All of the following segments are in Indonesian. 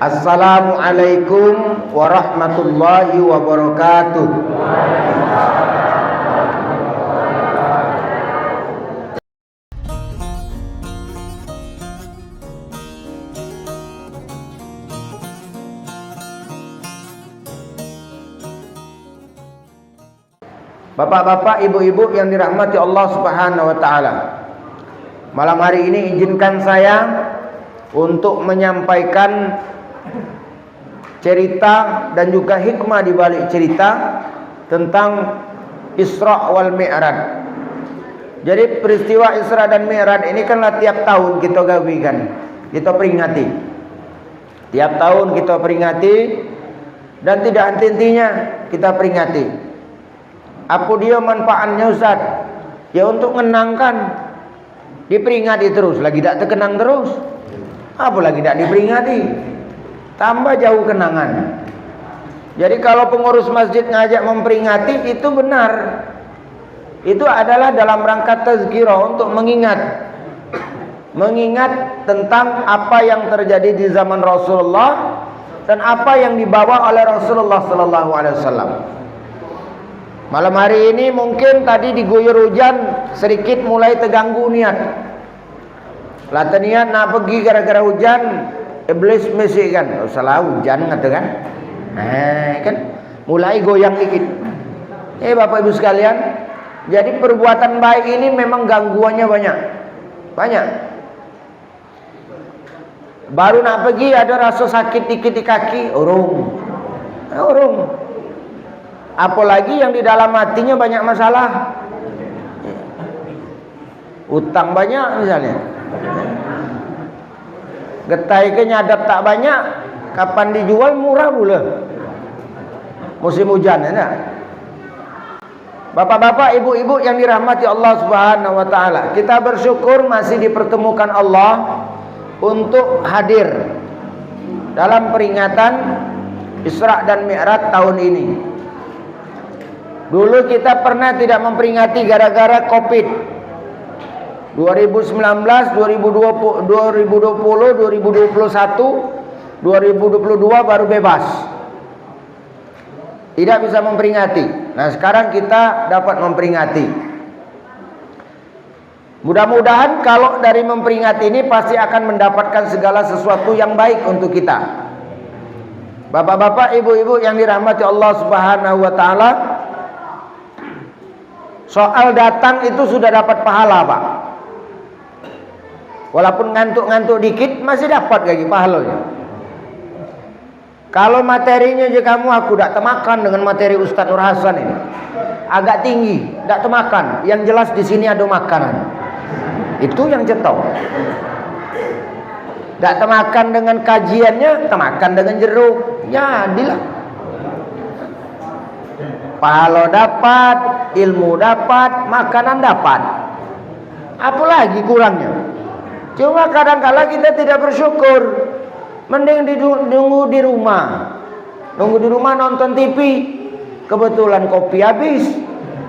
Assalamualaikum warahmatullahi wabarakatuh. Bapak-bapak, ibu-ibu yang dirahmati Allah Subhanahu wa taala. Malam hari ini izinkan saya untuk menyampaikan cerita dan juga hikmah di balik cerita tentang Isra wal Mi'raj. Jadi peristiwa Isra dan Mi'raj ini kanlah tiap tahun kita gawikan, kita peringati. Tiap tahun kita peringati dan tidak henti-hentinya kita peringati. Apa dia manfaatnya Ustaz? Ya untuk menenangkan. Diperingati terus, lagi tak terkenang terus. Apa lagi tak diperingati? Tambah jauh kenangan. Jadi kalau pengurus masjid ngajak memperingati itu benar. Itu adalah dalam rangka tazkirah untuk mengingat tentang apa yang terjadi di zaman Rasulullah dan apa yang dibawa oleh Rasulullah sallallahu alaihi wasallam. Malam hari ini mungkin tadi diguyur hujan, sedikit mulai terganggu niat. Lata niat nak pergi gara-gara hujan, iblis mesti kan, salah hujan kata kan. Kan mulai goyang dikit. Bapak Ibu sekalian, jadi perbuatan baik ini memang gangguannya banyak. Banyak. Baru nak pergi ada rasa sakit dikit di kaki, urung. Apalagi yang di dalam hatinya banyak masalah. Utang banyak misalnya. Getai ke nyadap tak banyak, kapan dijual murah pula. Musim hujan ya. Bapak-bapak, ibu-ibu yang dirahmati Allah Subhanahu wa taala, kita bersyukur masih dipertemukan Allah untuk hadir dalam peringatan Isra dan Mi'raj tahun ini. Dulu kita pernah tidak memperingati gara-gara Covid. 2019, 2020, 2021, 2022 baru bebas. Tidak bisa memperingati. Nah, sekarang kita dapat memperingati. Mudah-mudahan kalau dari memperingati ini pasti akan mendapatkan segala sesuatu yang baik untuk kita. Bapak-bapak, ibu-ibu yang dirahmati Allah Subhanahu wa taala, soal datang itu sudah dapat pahala, Pak. Walaupun ngantuk-ngantuk dikit masih dapat lagi pahalanya. Kalau materinya je kamu aku tak termakan dengan materi Ustaz Nur Hasan ini. Agak tinggi, tak termakan. Yang jelas di sini ada makanan. Itu yang cetok. Tak termakan dengan kajiannya, termakan dengan jeruk. Ya, adilah. Pahala dapat, ilmu dapat, makanan dapat. Apa lagi kurangnya? Cuma kadang-kala kita tidak bersyukur. Mending nunggu di rumah. Nunggu di rumah nonton TV. Kebetulan kopi habis.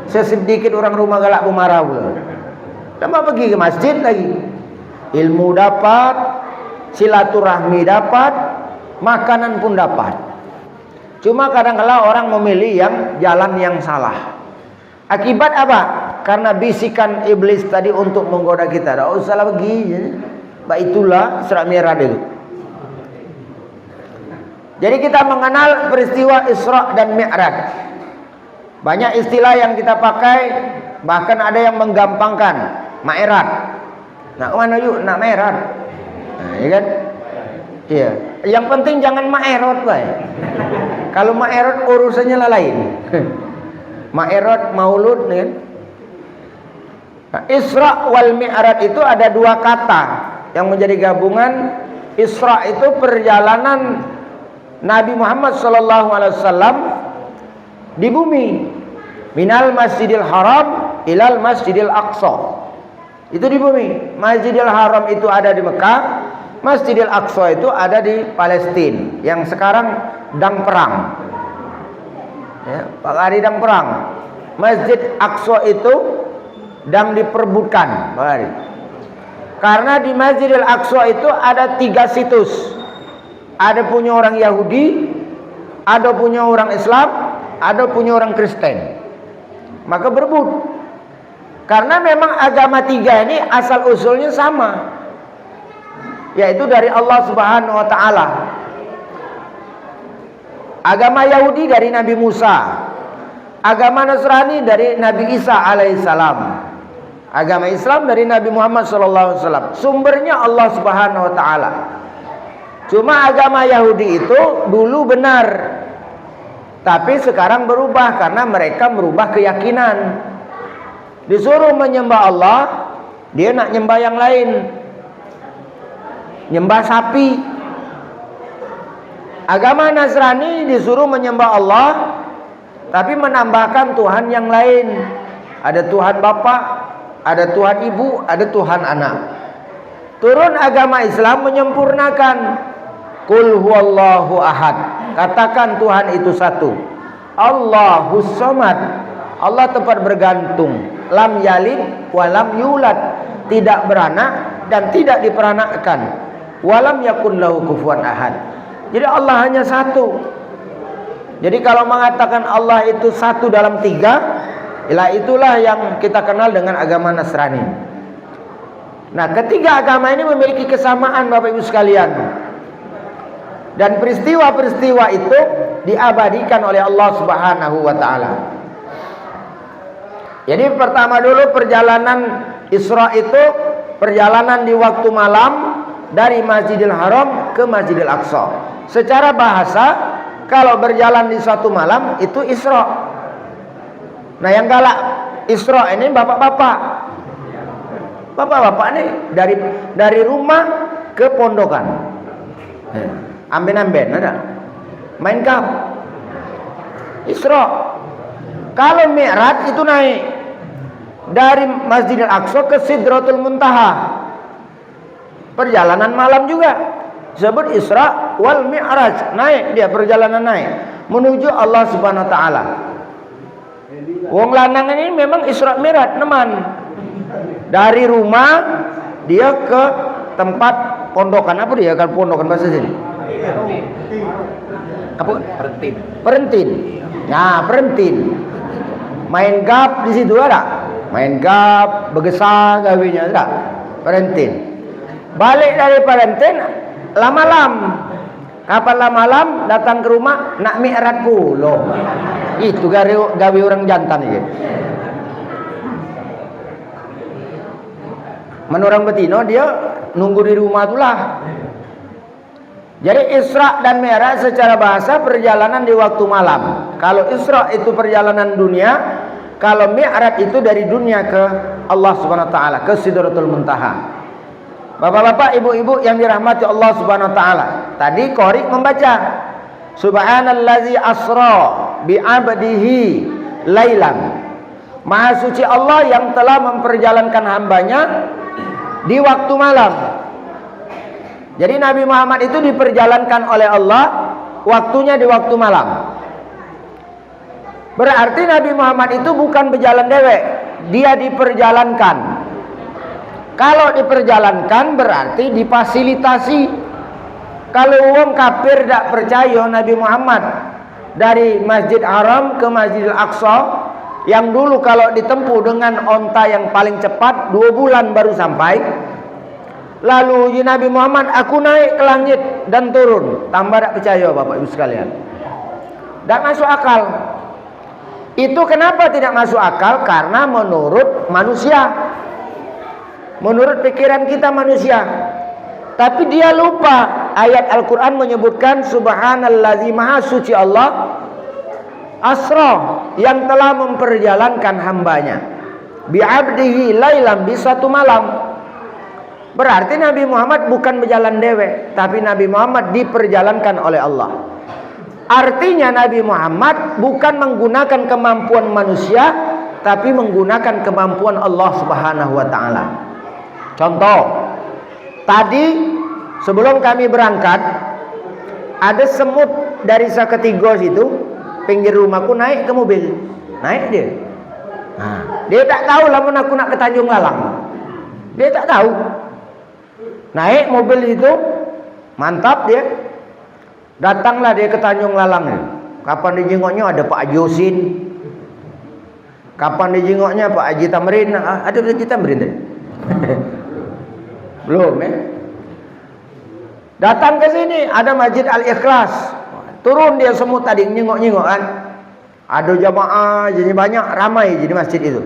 Sedikit orang rumah galak pemarah pula. Tambah pergi ke masjid lagi. Ilmu dapat, silaturahmi dapat, makanan pun dapat. Cuma kadang-kala orang memilih yang jalan yang salah. Akibat apa? Karena bisikan iblis tadi untuk menggoda kita. Tak usah lagi. Itulah Isra Mi'raj itu. Jadi kita mengenal peristiwa Isra dan Mi'raj. Banyak istilah yang kita pakai, bahkan ada yang menggampangkan. Mi'raj. Nak mana yuk? Nak Mi'raj. Ya kan? Iya. Yang penting jangan Mi'raj, baik. Kalau Mi'raj urusannya lain. Mi'raj maulud kan? Nah, Isra wal Mi'raj itu ada dua kata yang menjadi gabungan. Isra itu perjalanan Nabi Muhammad SAW di bumi, minal Masjidil Haram ilal Masjidil Aqsa. Itu di bumi. Masjidil Haram itu ada di Mekah, Masjidil Aqsa itu ada di Palestina yang sekarang sedang perang. Ya, Pak Ari sedang perang. Masjid Aqsa itu sedang diperebutkan, Pak Ari. Karena di Masjidil Aqsa itu ada 3 situs. Ada punya orang Yahudi, ada punya orang Islam, ada punya orang Kristen. Maka berebut. Karena memang agama tiga ini asal usulnya sama, yaitu dari Allah Subhanahu wa taala. Agama Yahudi dari Nabi Musa, agama Nasrani dari Nabi Isa alaihissalam, agama Islam dari Nabi Muhammad sallallahu alaihi wasallam. Sumbernya Allah Subhanahu wa taala. Cuma agama Yahudi itu dulu benar, tapi sekarang berubah karena mereka merubah keyakinan. Disuruh menyembah Allah, dia nak nyembah yang lain, nyembah sapi. Agama Nasrani disuruh menyembah Allah, tapi menambahkan Tuhan yang lain. Ada Tuhan Bapa, ada Tuhan Ibu, ada Tuhan Anak. Turun agama Islam menyempurnakan. Qul huwallahu ahad. Katakan Tuhan itu satu. Allahus samad. Allah tempat bergantung. Lam yalid wa lam yulad. Tidak beranak dan tidak diperanakkan. Walam yakun lahu kufuwan ahad. Jadi Allah hanya satu. Jadi kalau mengatakan Allah itu satu dalam tiga, itulah yang kita kenal dengan agama Nasrani. Nah, ketiga agama ini memiliki kesamaan Bapak Ibu sekalian. Dan peristiwa-peristiwa itu diabadikan oleh Allah Subhanahu wa taala. Jadi pertama dulu perjalanan Isra itu perjalanan di waktu malam dari Masjidil Haram ke Masjidil Aqsa. Secara bahasa kalau berjalan di suatu malam itu Isra. Nah, yang galak Isra ini bapak-bapak. Bapak-bapak nih dari rumah ke pondokan. Amben-amben ada. Main kap. Isra. Kalau Mi'raj itu naik dari Masjidil Aqsa ke Sidratul Muntaha. Perjalanan malam juga. Disebut Isra wal Mi'raj. Naik dia, perjalanan naik menuju Allah Subhanahu wa taala. Wong lanang ini memang Isra Mi'raj neman. Dari rumah dia ke tempat pondokan. Apa dia kan pondokan bahasa sini? Apa? Perentin. Perentin. Nah, perentin. Main gap di situ ada. Main gap, begesah gawinya ada. Perentin. Balik dari perentin lama-lam. Kapan lama-lam datang ke rumah nak mi'raj pula. Itu gawe orang jantan ini. Menurut orang betina dia nunggu di rumah itulah. Jadi Isra dan Mi'raj secara bahasa perjalanan di waktu malam. Kalau Isra itu perjalanan dunia, kalau Mi'raj itu dari dunia ke Allah Subhanahu wa taala, ke Sidratul Muntaha. Bapak-bapak, ibu-ibu yang dirahmati Allah Subhanahu wa taala. Tadi qari membaca Subhanallazi asra bi 'abdihi lailan. Maha suci Allah yang telah memperjalankan hambanya di waktu malam. Jadi Nabi Muhammad itu diperjalankan oleh Allah waktunya di waktu malam. Berarti Nabi Muhammad itu bukan berjalan dewek, dia diperjalankan. Kalau diperjalankan berarti difasilitasi. Kalau orang kafir tidak percaya Nabi Muhammad dari Masjid Haram ke Masjidil Aqsa, yang dulu kalau ditempuh dengan onta yang paling cepat 2 bulan baru sampai. Lalu Nabi Muhammad, aku naik ke langit dan turun. Tambah tak percaya Bapak Ibu sekalian. Tak masuk akal. Itu kenapa tidak masuk akal? Karena menurut manusia, menurut pikiran kita manusia. Tapi dia lupa ayat Al-Quran menyebutkan Subhanallazi maha suci Allah asra yang telah memperjalankan hambanya bi'abdihi lailam, di satu malam. Berarti Nabi Muhammad bukan berjalan dewek, tapi Nabi Muhammad diperjalankan oleh Allah. Artinya Nabi Muhammad bukan menggunakan kemampuan manusia, tapi menggunakan kemampuan Allah Subhanahu wa taala. Contoh, tadi sebelum kami berangkat ada semut dari Saketigo situ, pinggir rumahku naik ke mobil. Naik dia. Nah, dia tak tahu lah aku nak ke Tanjung Lalang. Dia tak tahu. Naik mobil itu, mantap dia. Datanglah dia ke Tanjung Lalang. Kapan dijengoknya ada Pak Haji Husin. Kapan dijengoknya Pak Haji Tamrin. Ada Pak Haji Tamrin tadi? Belum ya. Datang ke sini ada Masjid Al-Ikhlas. Turun dia semut tadi nyengok-nyengok kan. Ada jamaah jadi banyak, ramai jadi masjid itu.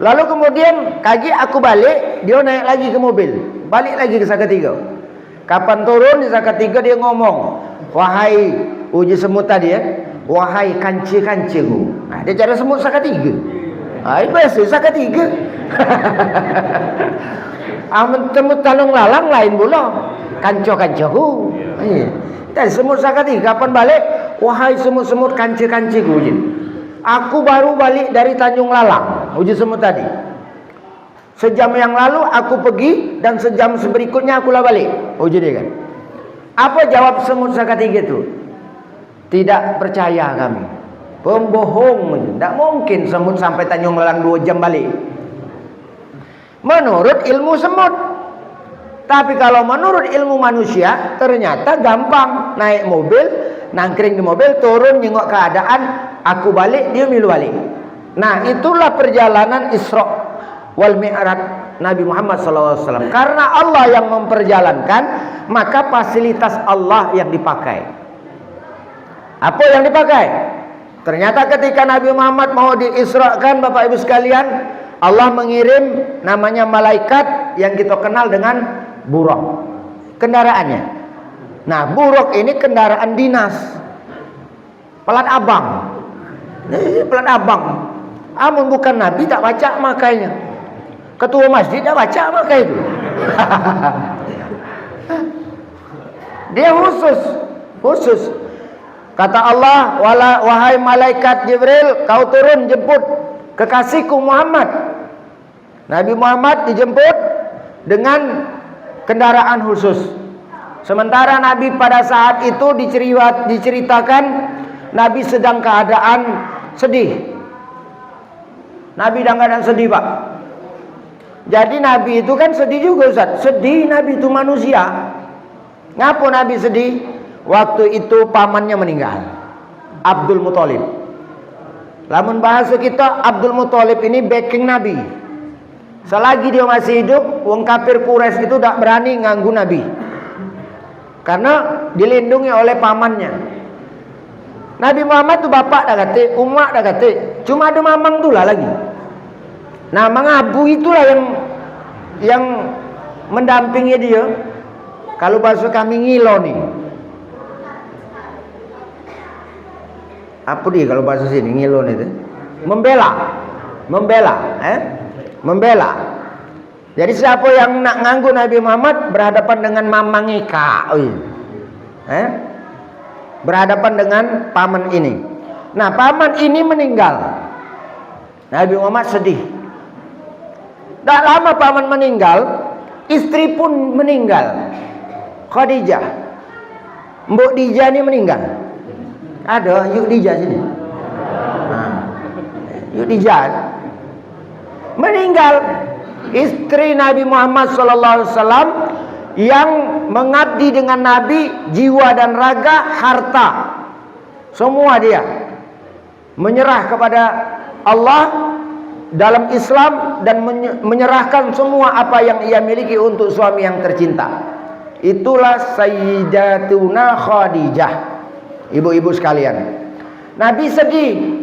Lalu kemudian kaki aku balik, dia naik lagi ke mobil. Balik lagi ke Salatiga. Kapan turun di Salatiga dia ngomong, "Wahai uji semut tadi ya, wahai kanci-kanciku." Nah, dia cari semut Salatiga. Itu biasa Salatiga. Semut Tanjung Lalang lain pula. Kanco-kancoku. Dan semut Salatiga kapan balik? Wahai semut-semut kanci-kanciku. Aku baru balik dari Tanjung Lalang. Uji semut tadi. Sejam yang lalu aku pergi dan sejam berikutnya akulah balik. Uji dia kan. Apa jawab semut Salatiga itu? Tidak percaya kami. Pembohong. Tidak mungkin semut sampai Tanjung Lalang 2 jam balik. Menurut ilmu semut. Tapi kalau menurut ilmu manusia, ternyata gampang. Naik mobil, nangkring di mobil, turun, nyengok keadaan, aku balik, dia milu balik. Nah, itulah perjalanan Isra wal Mi'raj Nabi Muhammad SAW. Karena Allah yang memperjalankan, maka fasilitas Allah yang dipakai. Apa yang dipakai? Ternyata ketika Nabi Muhammad mau diisrakan, Bapak Ibu sekalian, Allah mengirim namanya malaikat yang kita kenal dengan buruk kendaraannya. Nah, buruk ini kendaraan dinas, pelat abang. Ini pelat abang. Amun bukan Nabi tak baca makanya. Ketua masjid tak baca maka itu. Dia khusus. Kata Allah, wahai malaikat Jibril, kau turun jemput kekasihku Muhammad. Nabi Muhammad dijemput dengan kendaraan khusus. Sementara Nabi pada saat itu diceritakan Nabi sedang keadaan sedih. Nabi dalam keadaan sedih, Pak. Jadi Nabi itu kan sedih juga, Ustaz. Sedih Nabi itu manusia. Ngapa Nabi sedih? Waktu itu pamannya meninggal, Abdul Muthalib. Lamun bahasa kita, Abdul Muthalib ini backing Nabi. Selagi dia masih hidup, wong kafir Quraisy itu tak berani nganggu Nabi. Karena dilindungi oleh pamannya. Nabi Muhammad tu bapak dah kata, umat dah kata, cuma ada mamang tu lah lagi. Nah, mengabu itulah yang mendampingi dia. Kalau bahasa kami ngilo nih. Apa dia kalau bahasa sini ngilo nih? Membela. Membela. Jadi siapa yang nak nganggu Nabi Muhammad berhadapan dengan mamang Ika, berhadapan dengan paman ini. Nah, paman ini meninggal. Nabi Muhammad sedih. Tak lama paman meninggal, istri pun meninggal. Khadijah, Mbok Dija ini meninggal. Ada Yuk Dija sini. Yuk Dija meninggal. Istri Nabi Muhammad SAW yang mengabdi dengan Nabi jiwa dan raga, harta, semua dia menyerah kepada Allah dalam Islam dan menyerahkan semua apa yang ia miliki untuk suami yang tercinta. Itulah Sayyidatuna Khadijah. Ibu-ibu sekalian, Nabi sedih.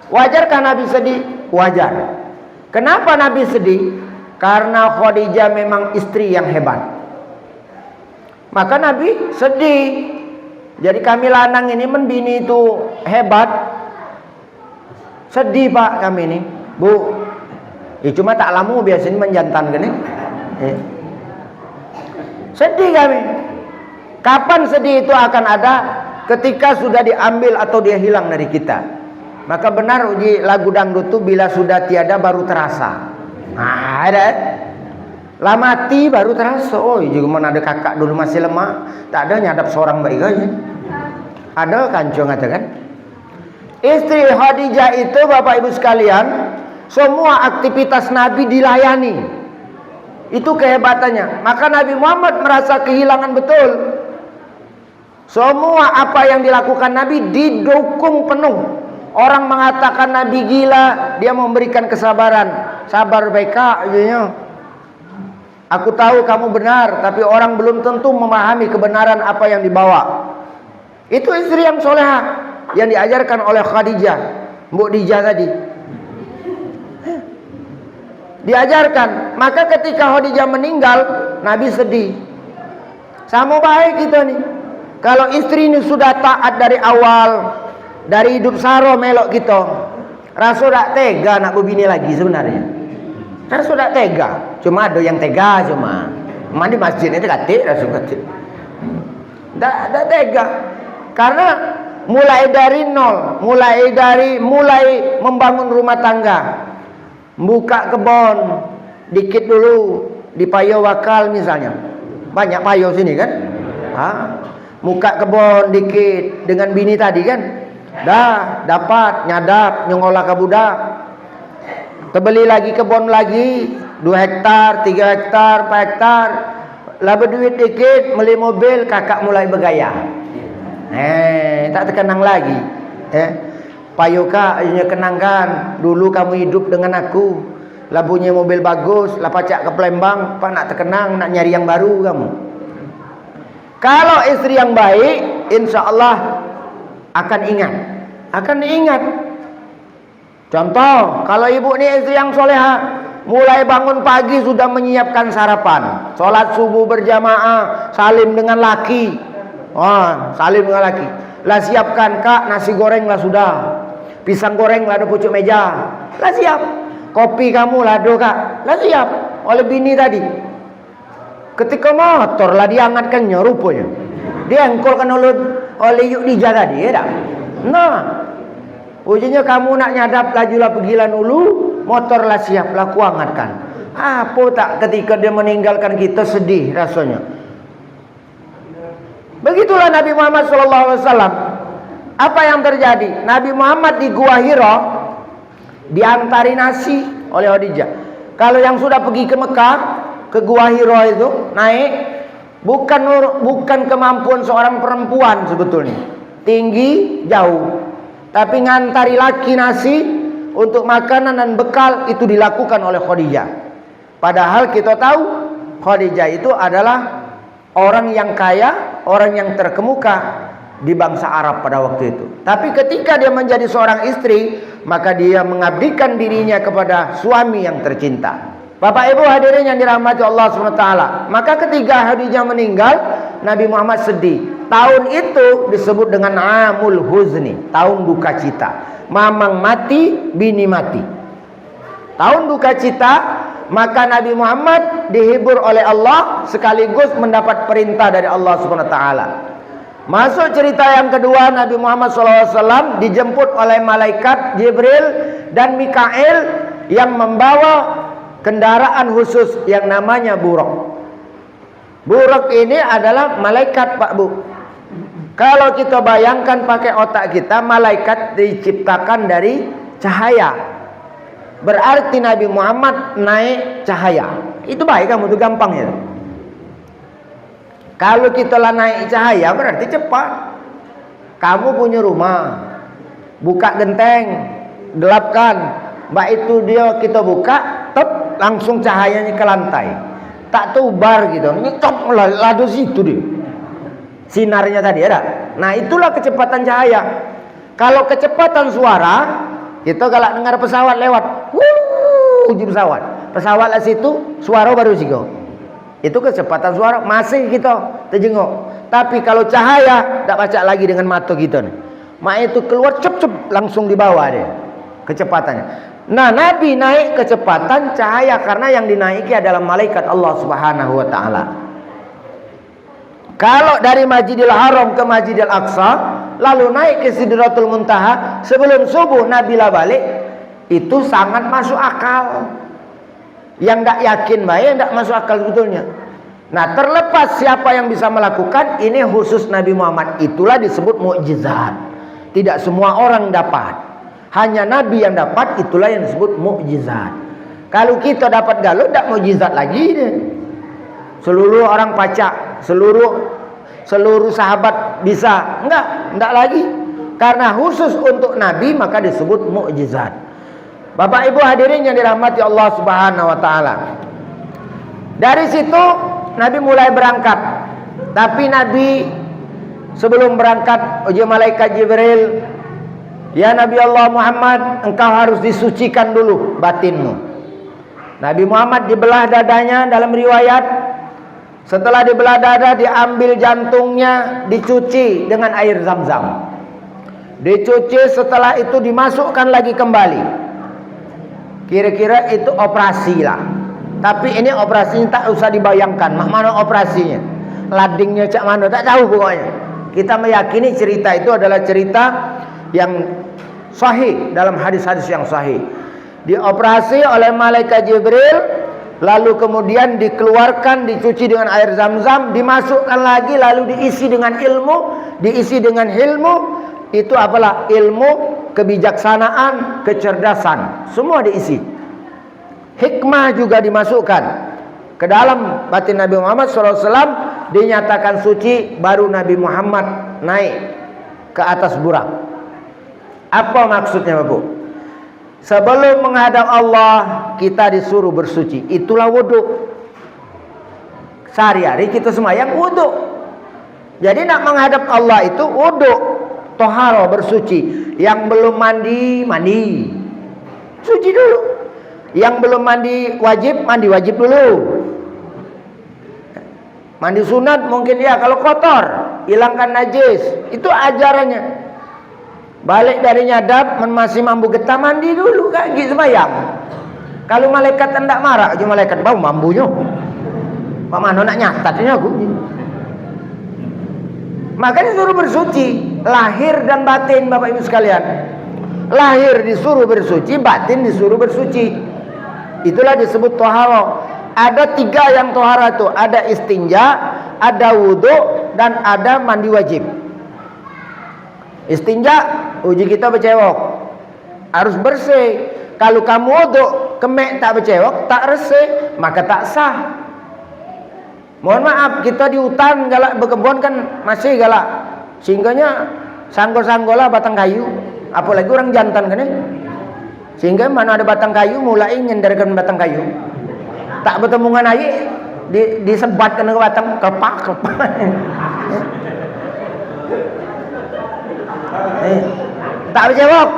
Wajarkah Nabi sedih? Wajar. Kenapa Nabi sedih? Karena Khadijah memang istri yang hebat. Maka Nabi sedih. Jadi kami lanang ini membini itu hebat. Sedih, Pak, kami ini. Bu, cuma tak lama biasanya menjantan kan. Sedih kami. Kapan sedih itu akan ada? Ketika sudah diambil atau dia hilang dari kita. Maka benar uji lagu dangdut itu, bila sudah tiada baru terasa. Nah, ada. Lah mati baru terasa. Oh, juga mana ada kakak dulu masih lemah, tak ada nyadap seorang baik aja. Ada kancung kan? Istri Khadijah itu, Bapak Ibu sekalian, semua aktivitas Nabi dilayani. Itu kehebatannya. Maka Nabi Muhammad merasa kehilangan betul. Semua apa yang dilakukan Nabi didukung penuh. Orang mengatakan Nabi gila, dia memberikan kesabaran. Sabar baika, aja. Aku tahu kamu benar, tapi orang belum tentu memahami kebenaran apa yang dibawa. Itu istri yang soleha yang diajarkan oleh Khadijah, Mbok Dijah tadi. Diajarkan. Maka ketika Khadijah meninggal, Nabi sedih. Sama baik kita nih. Kalau istri ini sudah taat dari awal, dari hidup saro melok kita, rasa tak tega nak berbini lagi sebenarnya. Rasa tak tega. Cuma ada yang tega cuma. Mandi masjid itu katik, rasa katik. Tak tega. Karena mulai dari nol, mulai membangun rumah tangga, buka kebun dikit dulu di payo wakal misalnya. Banyak payo sini kan? Buka kebun dikit dengan bini tadi kan? Dah dapat nyadap nyongolah ke budak. Terbeli lagi kebun lagi 2 hektar, 3 hektar, 4 hektar. Lah berduit dikit beli mobil, kakak mulai bergaya. Tak terkenang lagi. Payo kak, akhirnya kenangkan. Dulu kamu hidup dengan aku. Lah punya mobil bagus, lah pacak ke Palembang, pak nak terkenang, nak nyari yang baru kamu. Kalau istri yang baik, insya Allah akan ingat. Contoh, kalau ibu ni istri yang soleha, mulai bangun pagi sudah menyiapkan sarapan, sholat subuh berjamaah, salim dengan laki. Salim dengan laki. Lah siapkan kak, nasi goreng lah sudah, pisang goreng lah ada pucuk meja, lah siap. Kopi kamu lah ada kak, lah siap oleh bini tadi. Ketika motor lah diangkatkannya rupanya, diengkolkan oleh Yuk Dijah tadi, ya tak? Nah, ujungnya kamu nak nyadap lajulah pergilah dulu, motor lah siap lah kuangkatkan. Apa tak ketika dia meninggalkan kita sedih rasanya. Begitulah Nabi Muhammad SAW. Apa yang terjadi? Nabi Muhammad di Gua Hira diantari nasi oleh Khadijah. Kalau yang sudah pergi ke Mekah, ke Gua Hira itu naik, bukan kemampuan seorang perempuan sebetulnya, tinggi jauh, tapi ngantari laki nasi untuk makanan dan bekal itu dilakukan oleh Khadijah. Padahal kita tahu Khadijah itu adalah orang yang kaya, orang yang terkemuka di bangsa Arab pada waktu itu. Tapi ketika dia menjadi seorang istri, maka dia mengabdikan dirinya kepada suami yang tercinta. Bapak Ibu hadirin yang dirahmati Allah SWT. Maka ketika Khadijah meninggal, Nabi Muhammad sedih. Tahun itu disebut dengan Amul Huzni, tahun duka cita. Mamang mati, bini mati. Tahun duka cita, maka Nabi Muhammad dihibur oleh Allah sekaligus mendapat perintah dari Allah SWT. Masuk cerita yang kedua, Nabi Muhammad SAW dijemput oleh malaikat Jibril dan Mikail yang membawa kendaraan khusus yang namanya buraq. Buraq ini adalah malaikat, Pak Bu. Kalau kita bayangkan pakai otak kita, malaikat diciptakan dari cahaya. Berarti Nabi Muhammad naik cahaya. Itu baik kamu, itu gampang ya. Kalau kita lah naik cahaya berarti cepat. Kamu punya rumah, buka genteng, gelapkan. Mbak itu dia kita buka, tep, langsung cahayanya ke lantai. Tak tubar gitu. Ini cok lado situ dia. Sinarnya tadi ada. Nah itulah kecepatan cahaya. Kalau kecepatan suara, kita kalau dengar pesawat lewat, uji pesawat. Pesawat lah situ, suara baru sigo. Itu kecepatan suara masih kita terjenguk. Tapi kalau cahaya tak baca lagi dengan mata kita nih. Mak itu keluar cep-cep langsung di bawah dia kecepatannya. Nah, Nabi naik kecepatan cahaya karena yang dinaiki adalah malaikat Allah Subhanahu wa taala. Kalau dari Masjidil Haram ke Masjidil Aqsa, lalu naik ke Sidratul Muntaha sebelum subuh Nabi lah balik, itu sangat masuk akal. Yang tak yakin baik, tak masuk akal sebetulnya. Nah, terlepas siapa yang bisa melakukan, ini khusus Nabi Muhammad. Itulah disebut mukjizat. Tidak semua orang dapat. Hanya Nabi yang dapat, itulah yang disebut mukjizat. Kalau kita dapat galuh, tak mukjizat lagi deh. Seluruh orang pacak, seluruh seluruh sahabat bisa. Enggak lagi. Karena khusus untuk Nabi maka disebut mukjizat. Bapak Ibu hadirin yang dirahmati Allah Subhanahu wa taala. Dari situ Nabi mulai berangkat. Tapi Nabi sebelum berangkat uji malaikat Jibril, "Ya Nabi Allah Muhammad, engkau harus disucikan dulu batinmu." Nabi Muhammad dibelah dadanya dalam riwayat. Setelah dibelah dada, diambil jantungnya, dicuci dengan air Zam-Zam. Dicuci, setelah itu dimasukkan lagi kembali. Kira-kira itu operasi lah. Tapi ini operasinya tak usah dibayangkan. Mana operasinya? Ladingnya cak mana? Tak tahu pokoknya. Kita meyakini cerita itu adalah cerita yang sahih dalam hadis-hadis yang sahih. Dioperasi oleh malaikat Jibril, lalu kemudian dikeluarkan, dicuci dengan air Zam-Zam, dimasukkan lagi, lalu diisi dengan ilmu, diisi dengan hilmu. Itu apalah? Ilmu, kebijaksanaan, kecerdasan, semua diisi. Hikmah juga dimasukkan ke dalam batin Nabi Muhammad SAW. Dinyatakan suci, baru Nabi Muhammad naik ke atas burak. Apa maksudnya Bapak? Sebelum menghadap Allah kita disuruh bersuci. Itulah wudhu. Sehari-hari kita semayang wudhu. Jadi nak menghadap Allah itu wudhu, toharo, bersuci. Yang belum mandi, mandi, suci dulu. Yang belum mandi wajib dulu. Mandi sunat mungkin ya, kalau kotor, hilangkan najis. Itu ajarannya. Balik dari nyadap, masih mampu getah, mandi dulu kaki sembahyang. Kalau malaikat hendak marah, aja malaikat bau mambunya. Pak mana nak nyatatnya aku. Makanya disuruh bersuci, lahir dan batin Bapak Ibu sekalian. Lahir disuruh bersuci, batin disuruh bersuci. Itulah disebut toharo. Ada 3 yang tohara itu. Ada istinja, ada wudhu, dan ada mandi wajib. Istinja, uji kita bercewok, harus bersih. Kalau kamu wudhu, kemek tak bercewok, tak resih, maka tak sah. Mohon maaf, kita di hutan galak berkebun kan masih galak. Singgahnya sanggol-sanggolah batang kayu. Apalagi orang jantan kan ya. Sehingga mana ada batang kayu, mulai nyenderkan batang kayu. Tak bertemu dengan air, disebatkan ke batang, kepak. Tak berjawab.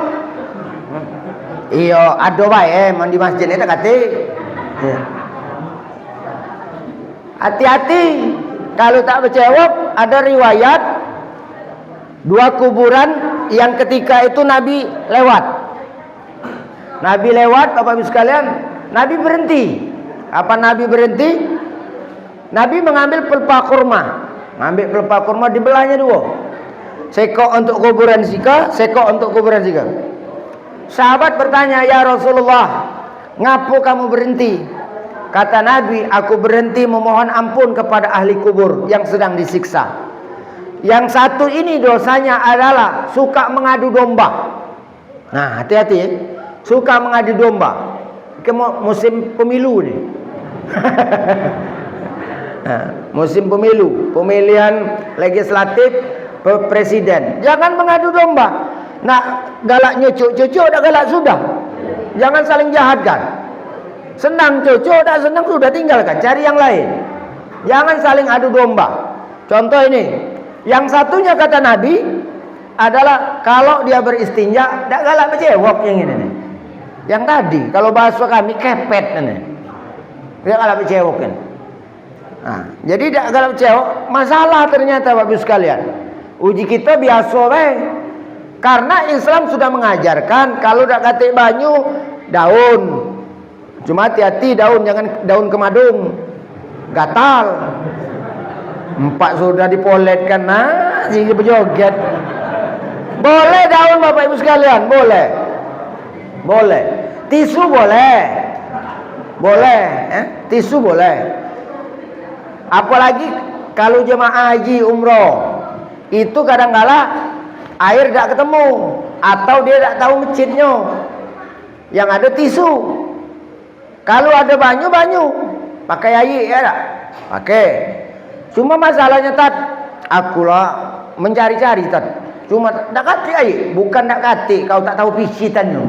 Iyo, ada baik mandi masjid ni tak kata. Hati-hati. Kalau tak berjawab, ada riwayat 2 kuburan yang ketika itu Nabi lewat. Nabi lewat, Bapak Ibu sekalian, Nabi berhenti. Apa Nabi berhenti? Nabi mengambil pelepah kurma. Ngambil pelepah kurma, dibelahnya 2. Sekok untuk kuburan sika, sekok untuk kuburan sika. Sahabat bertanya, "Ya Rasulullah, ngapo kamu berhenti?" Kata Nabi, "Aku berhenti memohon ampun kepada ahli kubur yang sedang disiksa. Yang satu ini dosanya adalah suka mengadu domba." Nah, hati-hati ya. Suka mengadu domba. Musim pemilu nih. Musim pemilu, pemilihan legislatif, presiden. Jangan mengadu domba. Nak galak nyucuk-cucuk, dah galak sudah. Jangan saling jahatkan. Senang cucuk, dah senang sudah, tinggalkan, cari yang lain. Jangan saling adu domba. Contoh ini, yang satunya kata Nabi adalah kalau dia beristinja, dah galak bercewok yang ini nih. Yang tadi, kalau bahasa kami kepet ini. Dia galak bercewok kan. Nah, jadi dah galak bercewok, masalah ternyata Bapak Ibu sekalian. Uji kita biasa weh. Karena Islam sudah mengajarkan kalau dak katik banyu daun. Cuma hati-hati daun, jangan daun kemadung. Gatal. 4 sudah dipoletkan, nah, sehingga berjoget. Boleh daun Bapak Ibu sekalian, boleh. Boleh. Tisu boleh. Boleh, tisu boleh. Apalagi kalau jemaah haji umroh, itu kadang-kala air tak ketemu atau dia tak tahu masjidnya. Yang ada tisu. Kalau ada banyu, pakai air ya tak? Pakai. Cuma masalahnya Akulah mencari-cari Tad. Cuma tak kati air, bukan tak kati, kau tak tahu picitannya.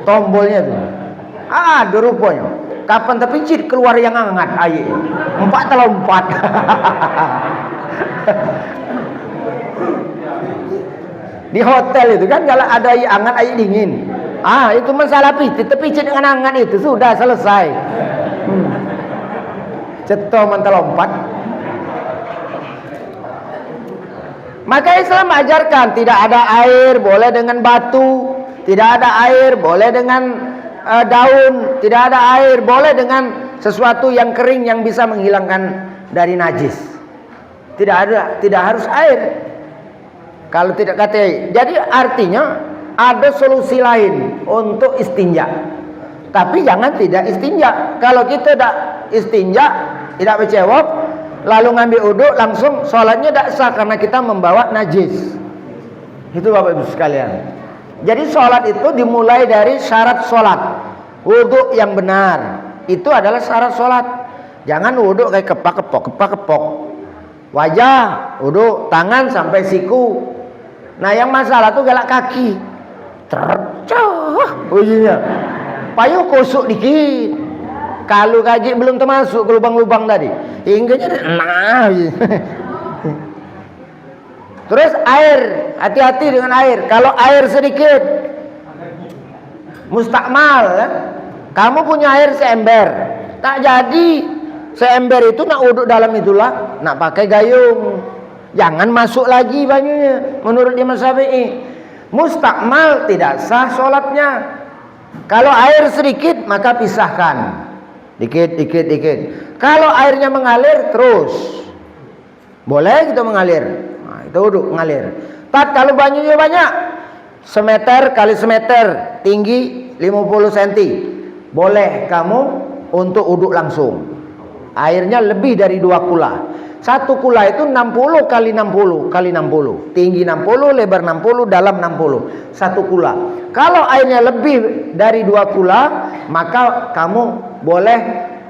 Tombolnya tu. Ada rupanya. Kapan terpincit keluar yang hangat air. 4 terlompat. Di hotel itu kan kalau ada air hangat, air dingin. Itu masalah terpincit dengan hangat itu sudah selesai. Ceto mentelompat. Maka Islam ajarkan tidak ada air boleh dengan batu, tidak ada air boleh dengan daun, tidak ada air boleh dengan sesuatu yang kering yang bisa menghilangkan dari najis. Tidak harus air. Kalau tidak kata air. Jadi artinya ada solusi lain untuk istinja. Tapi jangan tidak istinja. Kalau kita tidak istinja, tidak bercewok, lalu ngambil uduk langsung sholatnya tidak sah karena kita membawa najis. Itu Bapak Ibu sekalian. Jadi sholat itu dimulai dari syarat sholat. Uduk yang benar itu adalah syarat sholat. Jangan uduk kayak kepak-kepok. Wajah uduk, tangan sampai siku. Nah yang masalah tuh galak kaki. Tercah bunyinya. Payung kusuk dikit. Kalau kaki belum termasuk ke lubang-lubang tadi. Hingganya Terus air, hati-hati dengan air. Kalau air sedikit mustakmal, kamu punya air seember, tak jadi seember itu nak uduk dalam itulah, nak pakai gayung. Jangan masuk lagi banyunya. Menurut Imam Syafi'i, mustakmal tidak sah sholatnya. Kalau air sedikit maka pisahkan. Dikit. Kalau airnya mengalir terus, boleh kita mengalir. Nah, itu uduk mengalir. Kalau banyunya banyak, semeter kali semeter, tinggi 50 cm, boleh kamu untuk uduk langsung. Airnya lebih dari 2 kula. 1 kula itu 60 kali 60 kali 60, tinggi 60, lebar 60, dalam 60. 1 kula. Kalau airnya lebih dari 2 kula, maka kamu boleh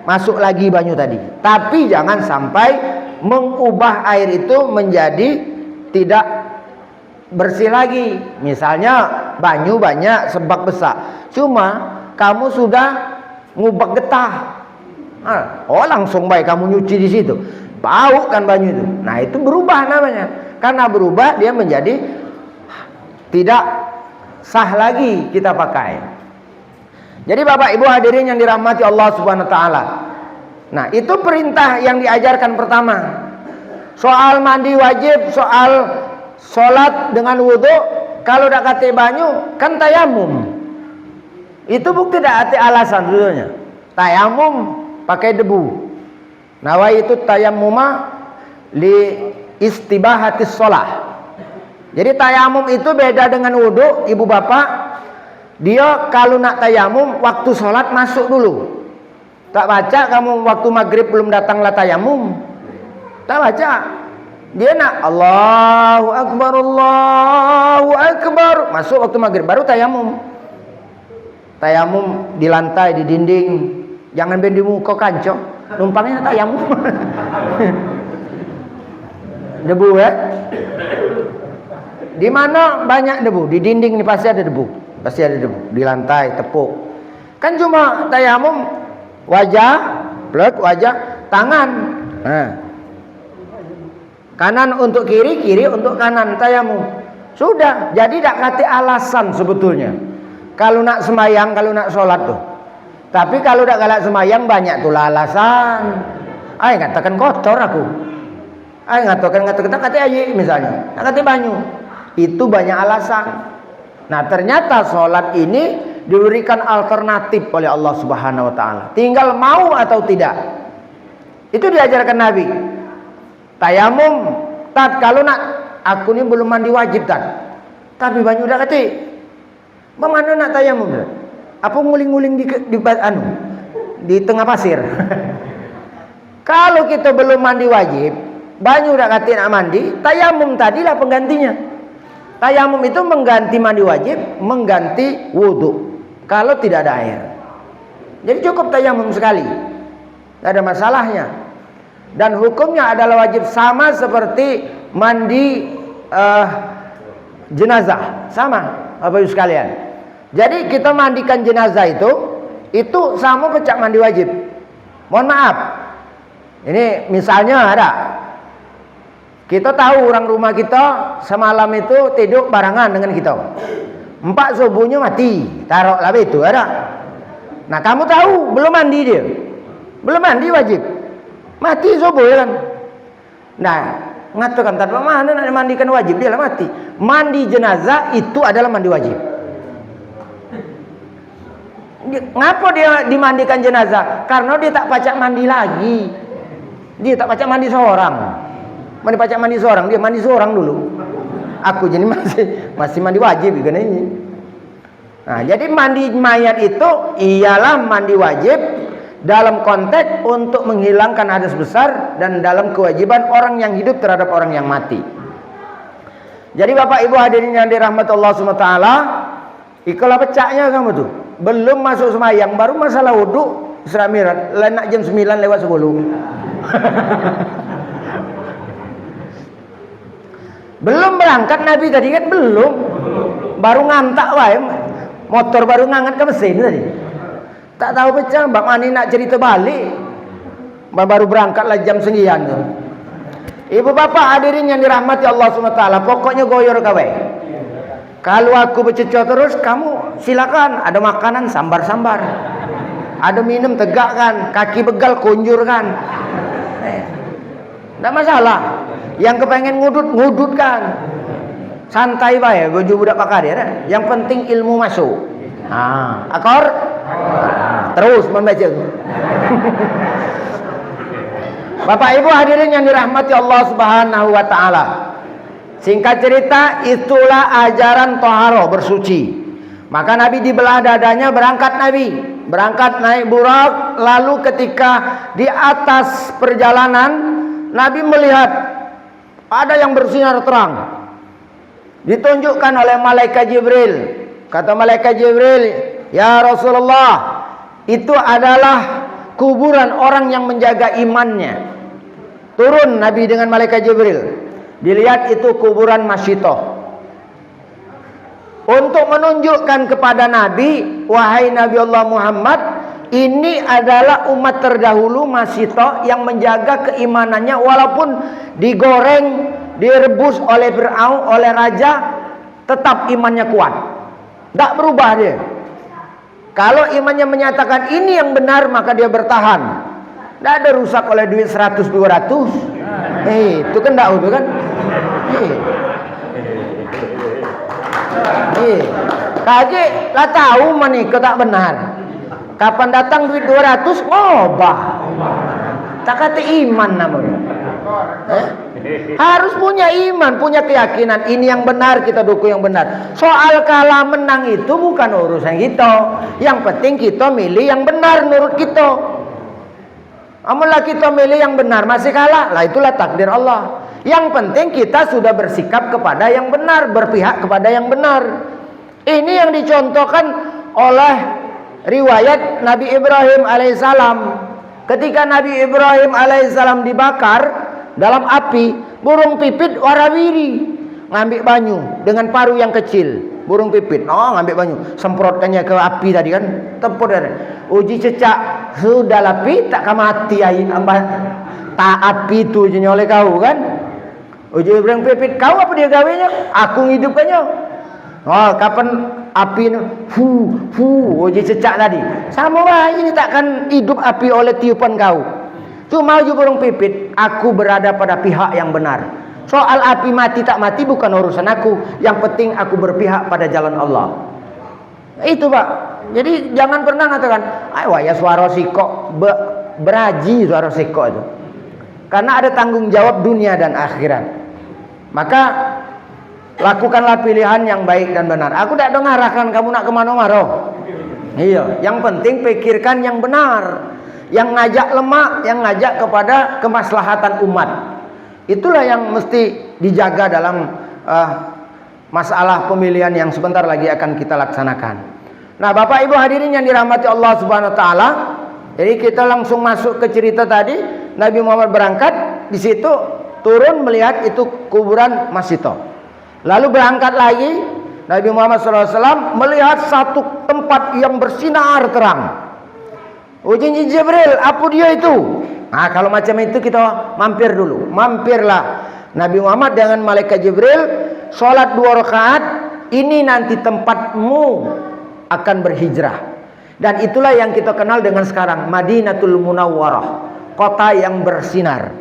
masuk lagi banyu tadi. Tapi jangan sampai mengubah air itu menjadi tidak bersih lagi. Misalnya banyu banyak, sebak besar, cuma kamu sudah ngubah getah. Langsung baik kamu nyuci di situ, bau kan banyu itu. Nah itu berubah namanya. Karena berubah dia menjadi tidak sah lagi kita pakai. Jadi Bapak Ibu hadirin yang dirahmati Allah Subhanahu wa taala. Nah, itu perintah yang diajarkan pertama. Soal mandi wajib, soal sholat dengan wudu, kalau dak kate banyu kan tayamum. Itu bukti dak ate alasan dulunya. Tayamum pakai debu. Nawaitu tayammuma li istibahatis shalah. Jadi tayamum itu beda dengan wudu, Ibu Bapak. Dia kalau nak tayamum waktu sholat masuk dulu. Tak baca kamu waktu maghrib belum datanglah tayamum. Tak baca. Dia nak Allahu Akbar. Masuk waktu maghrib baru tayamum. Tayamum di lantai, di dinding. Jangan ben di muka kancok. Numpangnya tayamum. Debu ya. Di mana banyak debu? Di dinding ini pasti ada debu. Pasti ada debu di lantai, tepuk. Kan cuma tayamum wajah, plek wajah, tangan. Kanan untuk kiri, kiri untuk kanan, tayamum. Sudah, jadi tak kati alasan sebetulnya. Kalau nak semayang, kalau nak sholat tuh. Tapi kalau tak galak semayang banyak tuh alasan. Ngatakan kotor aku. Ngatakan kata ayi misalnya. Kata banyu. Itu banyak alasan. Nah ternyata sholat ini diberikan alternatif oleh Allah Subhanahu wa ta'ala. Tinggal mau atau tidak. Itu diajarkan Nabi. Tayamum, kalau nak aku ini belum mandi wajib tapi banyu udah kata. Bagaimana nak tayamum? Apa nguling-nguling di tengah pasir? Kalau kita belum mandi wajib, banyu udah kata nak mandi, tayamum tadilah penggantinya. Tayamum itu mengganti mandi wajib, mengganti wudu kalau tidak ada air. Jadi cukup tayamum sekali, tidak ada masalahnya. Dan hukumnya adalah wajib, sama seperti mandi jenazah. Sama Bapak Ibu sekalian. Jadi kita mandikan jenazah itu sama pecah mandi wajib. Mohon maaf, ini misalnya ada, kita tahu orang rumah kita semalam itu tidur barengan dengan kita, 4 subuhnya mati, taruh lah itu ada. Nah kamu tahu belum mandi dia, belum mandi wajib, mati subuh kan. Nah ngatakan tanpa mana nak mandikan wajib, dia lah mati. Mandi jenazah itu adalah mandi wajib. Ngapa dia dimandikan jenazah? Karena dia tak pacak mandi lagi. Dia tak pacak mandi seorang. Pacak mandi seorang, dia mandi seorang dulu. Aku jadi masih mandi wajib kan ini. Nah, jadi mandi mayat itu ialah mandi wajib dalam konteks untuk menghilangkan hadas besar dan dalam kewajiban orang yang hidup terhadap orang yang mati. Jadi Bapak Ibu hadirin yang dirahmati Allah SWT, ikalah pecahnya kamu tuh. Belum masuk semayang, baru masalah wudhu, Isra Mi'raj, lenak jam 9 lewat 10. Belum berangkat Nabi tadi kan, belum. Baru ngantak wae. Motor baru ngangkat ke mesin tadi. Tak tahu pecah, Mbak Mani nak cerita balik. Baru berangkatlah jam 9 tuh. Ibu bapak hadirin yang dirahmati Allah SWT, pokoknya goyor kawe. Kalau aku bercecah terus, kamu silakan. Ada makanan sambar-sambar, ada minum tegakkan, kaki begal kunjurkan. Tidak masalah. Yang kepengen ngudut-ngudutkan. Santai bae, baju budak pakar ya. Yang penting ilmu masuk. Akor? Terus membaca. Bapak Ibu hadirin yang dirahmati Allah Subhanahu wa taala. Singkat cerita, itulah ajaran toharoh, bersuci. Maka Nabi dibelah dadanya, berangkat Nabi. Berangkat naik burak. Lalu ketika di atas perjalanan, Nabi melihat ada yang bersinar terang. Ditunjukkan oleh malaikat Jibril. Kata malaikat Jibril, ya Rasulullah, itu adalah kuburan orang yang menjaga imannya. Turun Nabi dengan malaikat Jibril. Dilihat itu kuburan Masyitoh. Untuk menunjukkan kepada Nabi, wahai Nabi Allah Muhammad, ini adalah umat terdahulu Masyitoh yang menjaga keimanannya walaupun digoreng, direbus oleh Fir'aun, oleh raja, tetap imannya kuat. Tak berubah dia. Kalau imannya menyatakan ini yang benar, maka dia bertahan. Tak ada rusak oleh duit 100-200. Itu kan tak udah kan. Kaji lah tahu mana kau tak benar. Kapan datang duit 200 ngobah. Tak kata iman namanya. Harus punya iman, punya keyakinan ini yang benar, kita dukung yang benar. Soal kalah menang itu bukan urusan kita. Yang penting kita milih yang benar menurut kita. Amulah kita milih yang benar masih kalah, lah itulah takdir Allah. Yang penting kita sudah bersikap kepada yang benar, berpihak kepada yang benar. Ini yang dicontohkan oleh riwayat Nabi Ibrahim alaihissalam. Ketika Nabi Ibrahim alaihissalam dibakar dalam api, burung pipit warawiri ngambil banyu dengan paruh yang kecil. Burung pipit, ngambil banyu, semprotkannya ke api tadi kan, tempur dan uji cecak, sudah api tak mati ain tak api itu oleh kau kan. Uji burung pipit, kau apa dia gawenya? Aku ngidupkannya. Kapan api uji cecak tadi. Sama lah ini takkan hidup api oleh tiupan kau. Cuma uji burung pipit, aku berada pada pihak yang benar. Soal api mati tak mati bukan urusan aku. Yang penting aku berpihak pada jalan Allah. Itu Pak. Jadi jangan pernah mengatakan, ya suara sikok beraji suara sikok itu. Karena ada tanggung jawab dunia dan akhirat. Maka lakukanlah pilihan yang baik dan benar. Aku tidak mengarahkan kamu nak kemana-mana. Iya. Yang penting pikirkan yang benar. Yang ngajak lemak, yang ngajak kepada kemaslahatan umat. Itulah yang mesti dijaga dalam masalah pemilihan yang sebentar lagi akan kita laksanakan. Nah, Bapak Ibu hadirin yang dirahmati Allah Subhanahu wa taala, jadi kita langsung masuk ke cerita tadi. Nabi Muhammad berangkat, di situ turun melihat itu kuburan Masito. Lalu berangkat lagi, Nabi Muhammad SAW melihat satu tempat yang bersinar terang. Ujinya Jibril, apa dia itu? Nah, kalau macam itu kita mampir dulu. Mampirlah Nabi Muhammad dengan malaikat Jibril, sholat 2 rakaat. Ini nanti tempatmu akan berhijrah. Dan itulah yang kita kenal dengan sekarang, Madinatul Munawwarah, kota yang bersinar.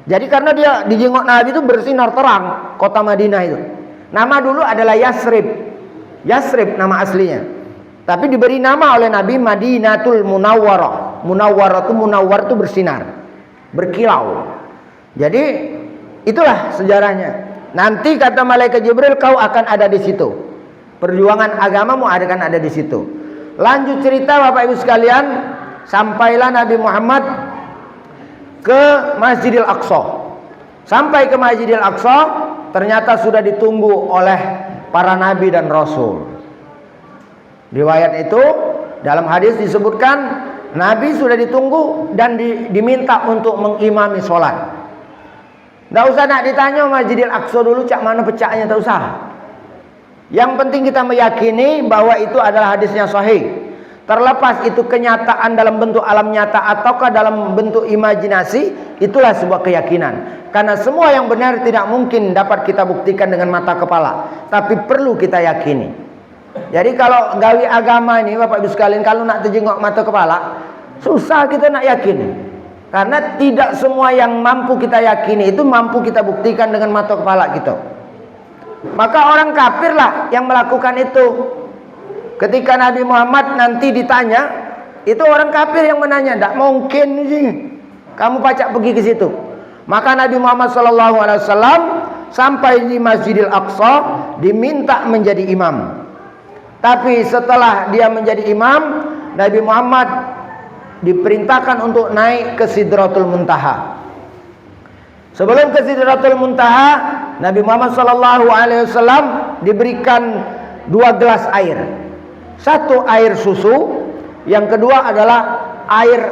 Jadi karena dia dijenguk Nabi itu bersinar terang, kota Madinah itu. Nama dulu adalah Yasrib. Yasrib nama aslinya. Tapi diberi nama oleh Nabi Madinatul Munawwarah. Munawwarah itu, munawwar itu bersinar, berkilau. Jadi itulah sejarahnya. Nanti kata malaikat Jibril, kau akan ada di situ. Perjuangan agamamu akan ada di situ. Lanjut cerita Bapak Ibu sekalian, sampailah Nabi Muhammad ke Masjidil Aqsa. Sampai ke Masjidil Aqsa, ternyata sudah ditunggu oleh para nabi dan rasul. Riwayat itu dalam hadis disebutkan Nabi sudah ditunggu dan diminta untuk mengimami sholat. Tidak usah nak ditanya Masjidil Aqsa dulu cak mana pecahnya, tak usah. Yang penting kita meyakini bahwa itu adalah hadisnya sahih. Terlepas itu kenyataan dalam bentuk alam nyata ataukah dalam bentuk imajinasi, itulah sebuah keyakinan. Karena semua yang benar tidak mungkin dapat kita buktikan dengan mata kepala, tapi perlu kita yakini. Jadi kalau gawi agama ini Bapak Ibu sekalian, kalau nak terjengok mata kepala, susah kita nak yakini. Karena tidak semua yang mampu kita yakini itu mampu kita buktikan dengan mata kepala kita. Maka orang kafir lah yang melakukan itu. Ketika Nabi Muhammad nanti ditanya, itu orang kafir yang menanya, tidak mungkin sih kamu pacak pergi ke situ. Maka Nabi Muhammad SAW sampai di Masjidil Aqsa diminta menjadi imam. Tapi setelah dia menjadi imam, Nabi Muhammad diperintahkan untuk naik ke Sidratul Muntaha. Sebelum ke Sidratul Muntaha, Nabi Muhammad SAW diberikan 2 gelas air. Satu air susu, yang kedua adalah air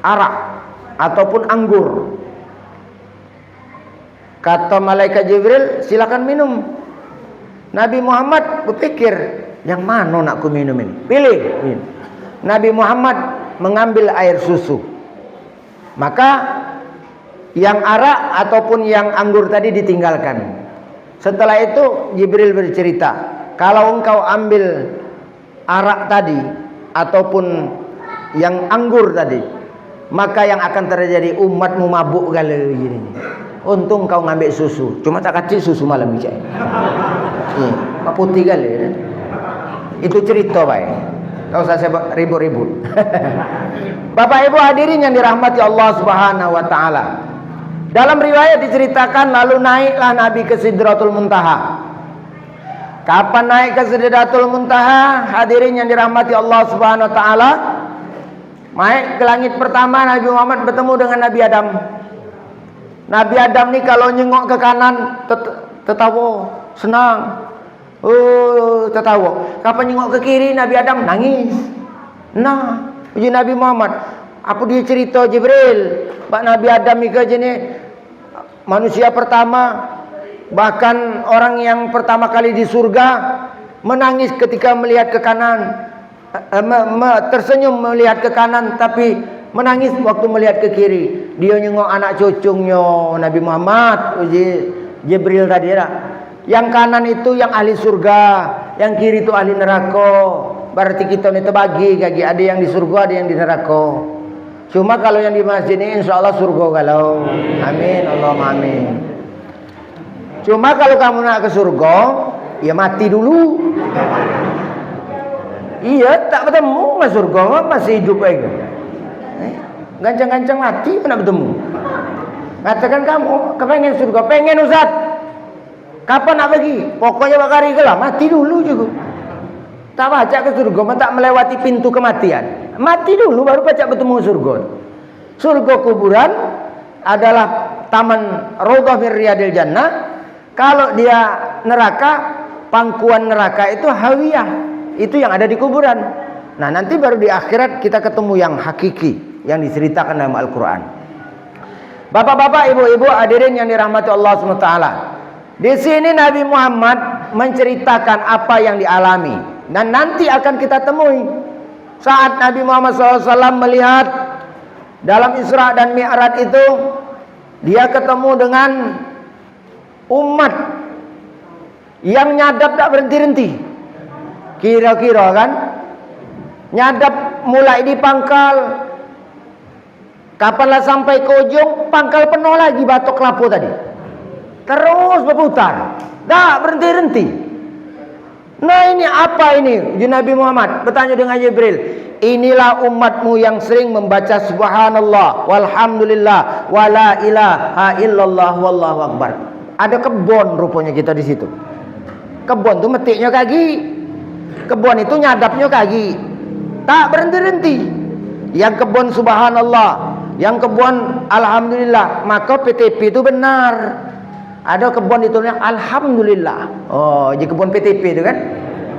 arak ataupun anggur. Kata malaikat Jibril, silakan minum. Nabi Muhammad berpikir, yang mana nak ku minum ini? Pilih. Nabi Muhammad mengambil air susu. Maka yang arak ataupun yang anggur tadi ditinggalkan. Setelah itu Jibril bercerita, kalau engkau ambil arak tadi ataupun yang anggur tadi, maka yang akan terjadi umatmu mabuk kali gini. Untung kau ngambil susu, cuma tak kacil susu malam bicara. Iya, putih kali. Itu cerita baik. Tak usah saya ribut-ribut. Bapak Ibu hadirin yang dirahmati Allah Subhanahu wa taala. Dalam riwayat diceritakan lalu naiklah Nabi ke Sidratul Muntaha. Kapan naik ke Sidratul Muntaha? Hadirin yang dirahmati Allah Subhanahu wa taala. Naik ke langit pertama, Nabi Muhammad bertemu dengan Nabi Adam. Nabi Adam ni kalau nyengok ke kanan tertawa, senang. Tertawa. Kapan nyengok ke kiri, Nabi Adam nangis. Nah, uji Nabi Muhammad, apa dia cerita Jibril? Pak Nabi Adam ni jenis manusia pertama, bahkan orang yang pertama kali di surga menangis ketika melihat ke kanan, tersenyum melihat ke kanan, tapi menangis waktu melihat ke kiri. Dia nyengok anak cucunya Nabi Muhammad, uji Jibril tadi lah. Yang kanan itu yang ahli surga, yang kiri itu ahli neraka. Berarti kita ini terbagi, ada yang di surga, ada yang di neraka. Cuma kalau yang di masjid ini insya Allah surga kalau. Amin, Allahumma amin. Cuma kalau kamu nak ke surga, ya mati dulu. Iya, tak bertemu ke surga, masih hidup lagi. Gancang-gancang mati nak bertemu. Katakan kamu kepengen surga, pengen Ustaz. Kapan nak pergi? Pokoknya bakari ke lah, mati dulu juga. Tak baca ke surga, tak melewati pintu kematian. Mati dulu baru baca bertemu surga. Surga kuburan adalah taman Raudhah min Riyadil Jannah. Kalau dia neraka, pangkuan neraka itu hawiyah. Itu yang ada di kuburan. Nah, nanti baru di akhirat kita ketemu yang hakiki, yang diceritakan dalam Al-Quran. Bapak-bapak, ibu-ibu, hadirin yang dirahmati Allah SWT. Di sini Nabi Muhammad menceritakan apa yang dialami dan nanti akan kita temui saat Nabi Muhammad SAW melihat dalam Isra dan Mi'raj itu, dia ketemu dengan umat yang nyadap tak berhenti-henti. Kira-kira kan, nyadap mulai di pangkal, kapanlah sampai ke ujung, pangkal penuh lagi batok lapu tadi. Terus berputar, tak berhenti-henti. Nah ini apa ini? Nabi Muhammad bertanya dengan Jibril, inilah umatmu yang sering membaca subhanallah, walhamdulillah, wala ilaha illallah, wallahu akbar. Ada kebun rupanya kita di situ. Kebun itu metiknya kaki, kebun itu nyadapnya kaki, tak berhenti-henti. Yang kebun subhanallah, yang kebun alhamdulillah, maka PTP itu benar. Ada kebun ditulisnya alhamdulillah. Oh, jadi kebun PTP itu kan.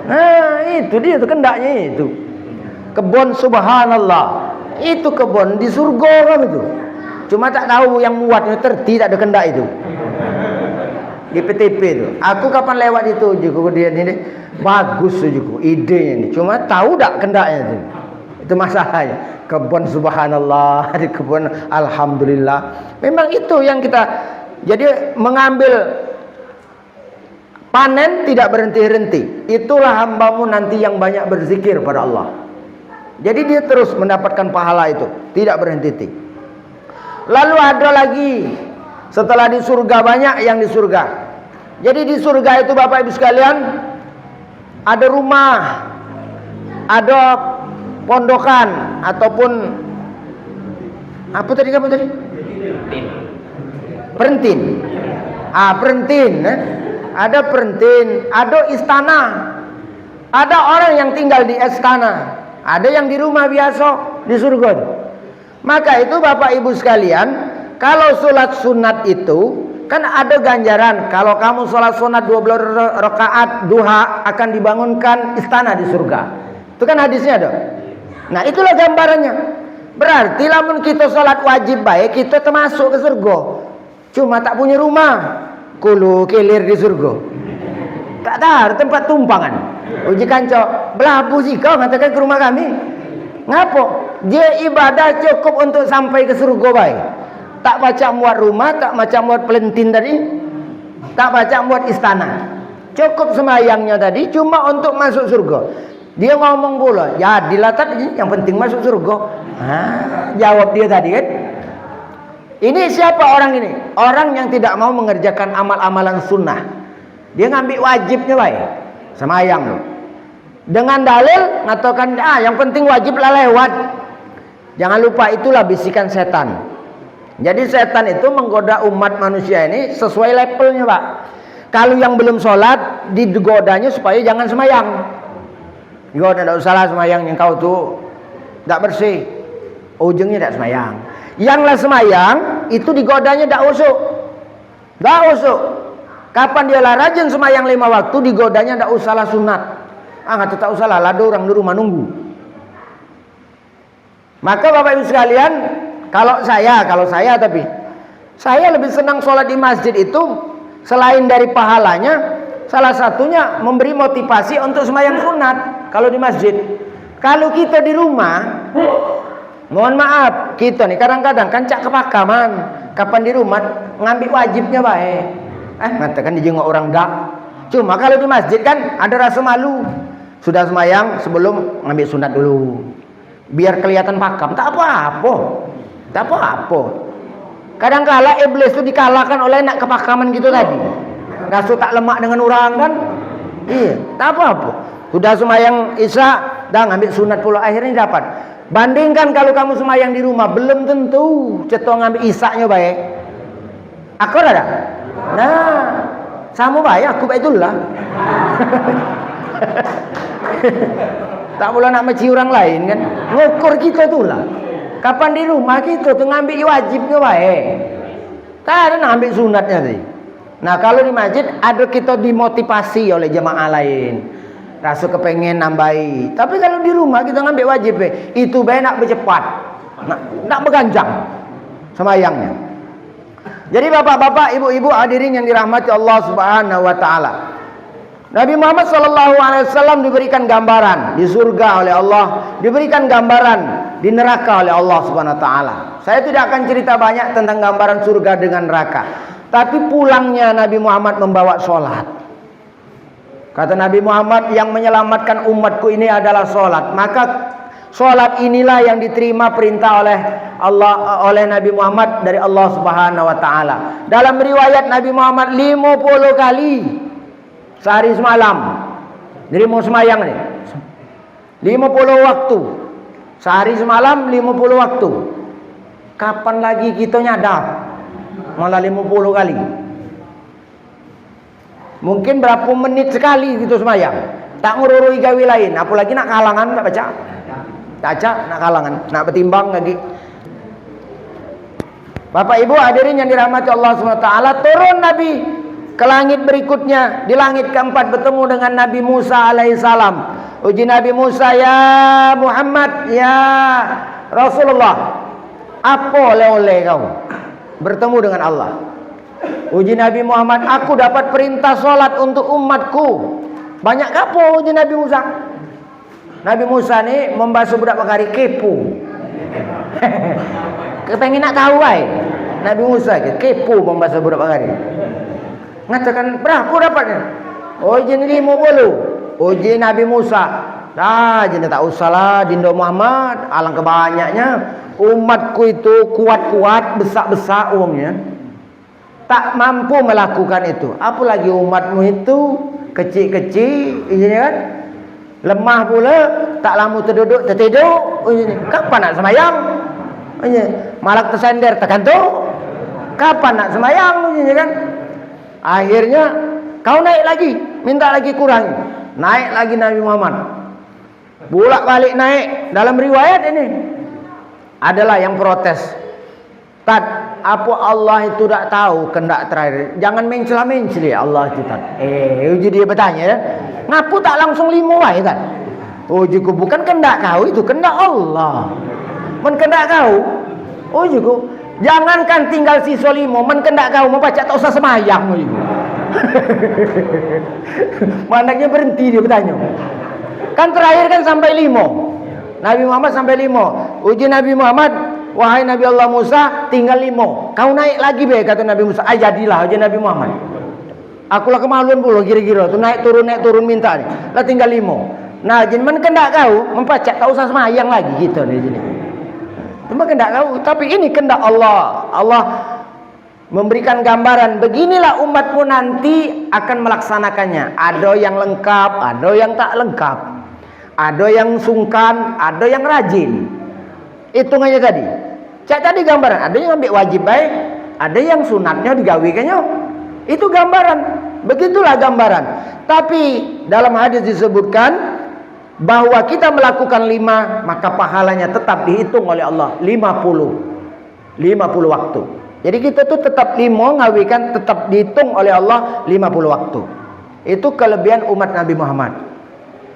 Nah, itu dia tuh kendaknya itu. Kebun subhanallah. Itu kebun di surga kan itu. Cuma tak tahu yang muatnya terti tak ada kendak itu. Di PTP itu. Aku kapan lewat itu juga dia ini bagus juga idenya ini. Cuma tahu tak kendaknya itu. Itu masalahnya. Kebun subhanallah, di kebun alhamdulillah. Memang itu yang kita, jadi mengambil panen tidak berhenti-henti. Itulah hambamu nanti yang banyak berzikir pada Allah. Jadi dia terus mendapatkan pahala itu, tidak berhenti-henti. Lalu ada lagi setelah di surga, banyak yang di surga. Jadi di surga itu Bapak Ibu sekalian, ada rumah, ada pondokan ataupun apa tadi kamu tadi? Perentin. Perentin. Ada perentin, ada istana. Ada orang yang tinggal di istana, ada yang di rumah biasa di surga. Maka itu Bapak Ibu sekalian, kalau sholat sunat itu kan ada ganjaran. Kalau kamu sholat sunat 12 rakaat duha akan dibangunkan istana di surga. Itu kan hadisnya ada. Nah itulah gambarannya. Berarti lamun kita sholat wajib baik, kita termasuk ke surga. Cuma tak punya rumah, kulu kelir di surga. Tak tahu tempat tumpangan. Uji kanco, belabu sih kau mengatakan ke rumah kami. Ngapo? Dia ibadah cukup untuk sampai ke surga baik. Tak baca muat rumah, tak baca muat pelentin tadi, tak baca muat istana. Cukup semayangnya tadi cuma untuk masuk surga. Dia ngomong pula, ya dilatat yang penting masuk surga. Jawab dia tadi kan. Ini siapa orang ini? Orang yang tidak mau mengerjakan amal-amalan sunnah. Dia ngambil wajibnya baik. Semayang loh. Dengan dalil ngatakan, yang penting wajib lah lewat. Jangan lupa itulah bisikan setan. Jadi setan itu menggoda umat manusia ini sesuai levelnya Pak. Kalau yang belum sholat, digodanya supaya jangan semayang. Yo, tidak usahlah semayang yang kau tuh tidak bersih. Ujungnya tidak semayang. Yanglah semayang itu digodanya tidak usuk. Tidak usuk. Kapan dia lah rajin semayang 5 waktu, digodanya tidak usahlah sunat. Nggak tak usahlah, ada orang di rumah nunggu. Maka Bapak Ibu sekalian, kalau saya tapi saya lebih senang sholat di masjid itu selain dari pahalanya, salah satunya memberi motivasi untuk semayang sunat kalau di masjid. Kalau kita di rumah, mohon maaf, kita nih kadang-kadang kan cak kepakaman. Kapan di rumah ngambil wajibnya baik. Mengatakan dijenguk orang dak. Cuma kalau di masjid kan ada rasa malu. Sudah semayang sebelum ngambil sunat dulu. Biar kelihatan pakam. Tak apa-apa. Tak apa-apa. Kadang-kala iblis itu dikalahkan oleh nak kepakaman gitu tadi. Rasa tak lemak dengan orang kan. Iya, tak apa-apa. Sudah semayang isya, dah ngambil sunat pula akhirnya dapat. Bandingkan kalau kamu semayang di rumah, belum tentu ceto ngambil isaknya baik. Aku ada. Nah, sama baik aku baitullah. Tak pula nak meci orang lain kan. Ngukur kita itulah. Kapan di rumah kita tuh ngambil wajibnya baik. Tak ada nak ambil sunatnya sih. Nah, kalau di masjid ada kita dimotivasi oleh jemaah lain. Rasa kepengen nambahi. Tapi kalau di rumah kita ngambil wajib itu baik nak bercepat. Nak berganjang semayangnya. Jadi bapak-bapak, ibu-ibu hadirin yang dirahmati Allah Subhanahu wa taala. Nabi Muhammad SAW diberikan gambaran di surga oleh Allah, diberikan gambaran di neraka oleh Allah Subhanahu wa taala. Saya tidak akan cerita banyak tentang gambaran surga dengan neraka. Tapi pulangnya Nabi Muhammad membawa sholat. Kata Nabi Muhammad, yang menyelamatkan umatku ini adalah sholat. Maka sholat inilah yang diterima perintah oleh Allah, oleh Nabi Muhammad dari Allah Subhanahu wa taala. Dalam riwayat Nabi Muhammad 50 kali sehari semalam. Jadi mau semayang nih 50 waktu. Sehari semalam 50 waktu. Kapan lagi kita nyadar? Malah 50 kali. Mungkin berapa menit sekali gitu semayang. Tak ngururui gawe lain. Apalagi nak kalangan tak baca. Tak baca nak kalangan, nak bertimbang lagi. Bapak Ibu hadirin yang dirahmati Allah SWT, turun Nabi ke langit berikutnya. Di langit keempat bertemu dengan Nabi Musa alaihissalam. Uji Nabi Musa, ya Muhammad, ya Rasulullah, apa oleh-oleh kau bertemu dengan Allah? Uji Nabi Muhammad, aku dapat perintah solat untuk umatku. Banyak apa uji Nabi Musa? Nabi Musa ni membasuh budak bakari kepo. Kepengen nak tahu ay. Nabi Musa kepo membasuh budak bakari. Ngatakan berapa dapatnya? Uji ni 50. Uji Nabi Musa. Dah jadi tak usahlah dindo Muhammad. Alangkah banyaknya. Umatku itu kuat-kuat, besar-besar umumnya, tak mampu melakukan itu. Apalagi umatmu itu kecil-kecil, ini kan, lemah pula, tak lama terduduk, tertidur. Kapan nak semayang? Malak tersender, terkantuk. Kapan nak semayang? Ini kan. Akhirnya kau naik lagi, minta lagi kurang. Naik lagi Nabi Muhammad. Bolak balik naik. Dalam riwayat ini adalah yang protes. Tad, apa Allah itu tak tahu kendak terakhir? Jangan mencela-mencela Allah itu tad. Uji dia bertanya kan, ngapu tak langsung 5 wae tad? Ujiku bukan kendak kau, itu kendak Allah. Men kendak kau, ujiku jangankan tinggal sisa 5, men kendak kau membaca tak usah semayang ujiku. Manaknya berhenti dia bertanya. Kan terakhir kan sampai 5. Nabi Muhammad sampai 5. Uji Nabi Muhammad, wahai Nabi Allah Musa, tinggal 5. Kau naik lagi be, kata Nabi Musa. Jadilah uji Nabi Muhammad. Akulah kemaluan pula kira-kira tu naik turun minta ni. Lah tinggal 5. Nah, jenman kendak kau mempacak tak usah semayang lagi gitu nih jadi. Cuma kendak kau, tapi ini kendak Allah. Allah memberikan gambaran, beginilah umatmu nanti akan melaksanakannya. Ada yang lengkap, ada yang tak lengkap. Ada yang sungkan, ada yang rajin. Hitungannya tadi. Cak tadi gambaran, ada yang ambil wajib baik, ada yang sunatnya digawikannya. Itu gambaran. Begitulah gambaran. Tapi dalam hadis disebutkan bahwa kita melakukan 5, maka pahalanya tetap dihitung oleh Allah 50 waktu. Jadi kita tuh tetap 5 ngawikan, tetap dihitung oleh Allah 50 waktu. Itu kelebihan umat Nabi Muhammad.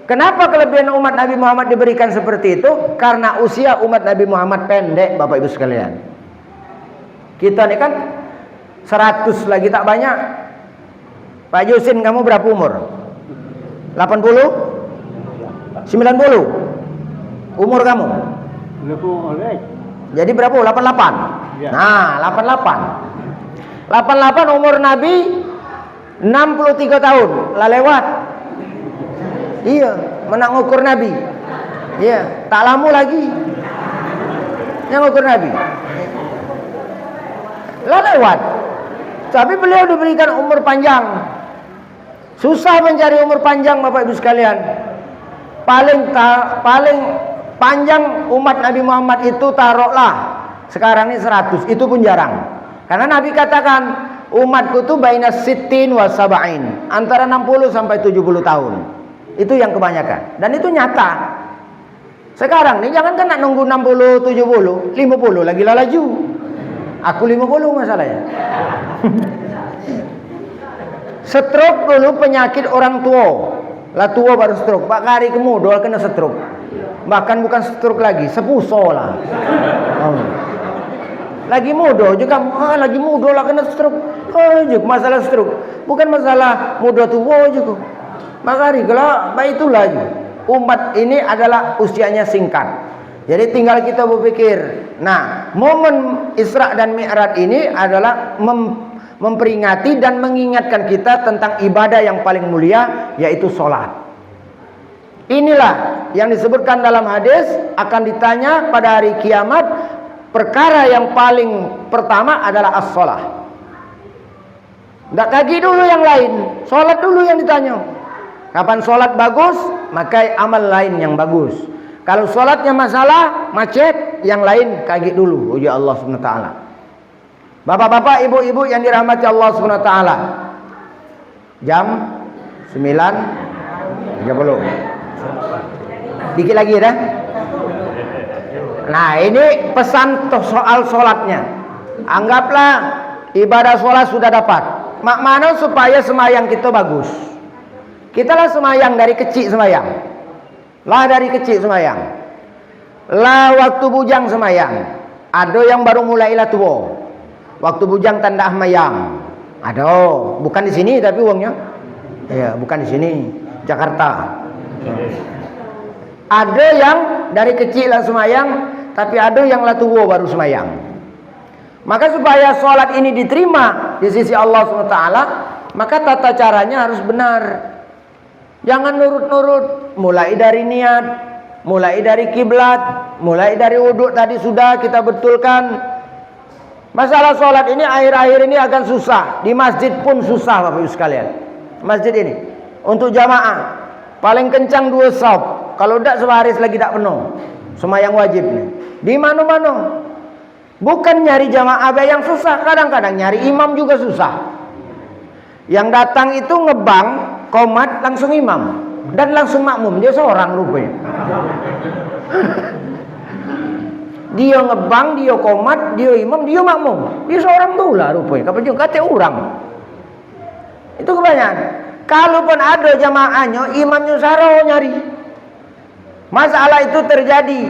Kenapa kelebihan umat Nabi Muhammad diberikan seperti itu? Karena usia umat Nabi Muhammad pendek, Bapak Ibu sekalian. Kita ini kan 100 lagi tak banyak. Pak Yusin, kamu berapa umur? 80? 90? Umur kamu? Jadi berapa? 88? Ya. Nah, 88. 88 umur Nabi 63 tahun. Lah lewat. Iya, menang ukur Nabi. Iya, tak lama lagi yang ukur Nabi. Lah lewat. Tapi beliau diberikan umur panjang. Susah mencari umur panjang, Bapak Ibu sekalian. Paling panjang umat Nabi Muhammad itu taruhlah sekarang ini 100, itu pun jarang. Karena Nabi katakan umatku itu baina sittin wa sab'in, antara 60 sampai 70 tahun. Itu yang kebanyakan. Dan itu nyata. Sekarang nih jangan kan nak nunggu 60, 70, 50 lagi lah laju. Aku 50 masalahnya. Stroke dulu penyakit orang tua. Lah tua baru stroke. Pak Kari kemudol kena stroke. Bahkan bukan stroke lagi, sepuso lah. Lagi muda juga, lagi muda lah kena stroke. Juga masalah stroke, bukan masalah muda tua juga. Makanya kalau itulah umat ini adalah usianya singkat. Jadi tinggal kita berpikir. Nah, momen Isra dan Mi'raj ini adalah memperingati dan mengingatkan kita tentang ibadah yang paling mulia, yaitu sholat. Inilah yang disebutkan dalam hadis, akan ditanya pada hari kiamat. Perkara yang paling pertama adalah as-sholah. Tidak lagi dulu yang lain, sholat dulu yang ditanya. Kapan sholat bagus, maka amal lain yang bagus. Kalau sholatnya masalah, macet, yang lain kaji dulu. Uji Allah SWT. Bapak-bapak, ibu-ibu yang dirahmati Allah SWT. Jam 9.30. Dikit lagi dah. Nah, ini pesan soal sholatnya. Anggaplah ibadah sholat sudah dapat. Mana supaya semayang kita bagus. Kita lah semayang dari kecil semayang. Lah dari kecil semayang. Lah waktu bujang semayang. Ada yang baru mulailah tua. Waktu bujang tanda mayang. Ada, bukan di sini tapi uangnya. Ya, bukan di sini, Jakarta. Ada yang dari kecil lah semayang, tapi ada yang lah tua baru semayang. Maka supaya sholat ini diterima di sisi Allah SWT, maka tata caranya harus benar. Jangan nurut-nurut. Mulai dari niat, mulai dari kiblat, mulai dari wudhu tadi sudah kita betulkan. Masalah sholat ini akhir-akhir ini agak susah. Di masjid pun susah Bapak Ibu sekalian. Masjid ini untuk jamaah paling kencang 2 shaf. Kalau tidak sebaris lagi tidak penuh. Semayang wajib nih. Di mana-mana. Bukan nyari jamaah yang susah, kadang-kadang nyari imam juga susah. Yang datang itu ngebang, qomat langsung imam dan langsung makmum. Dia seorang rupanya. Dia ngebang, dia qomat, dia imam, dia makmum. Dia seorang pula rupanya. Kapan juga kata orang. Itu kebanyakan. Kalaupun ada jamaahnya, imamnya saro nyari. Masalah itu terjadi.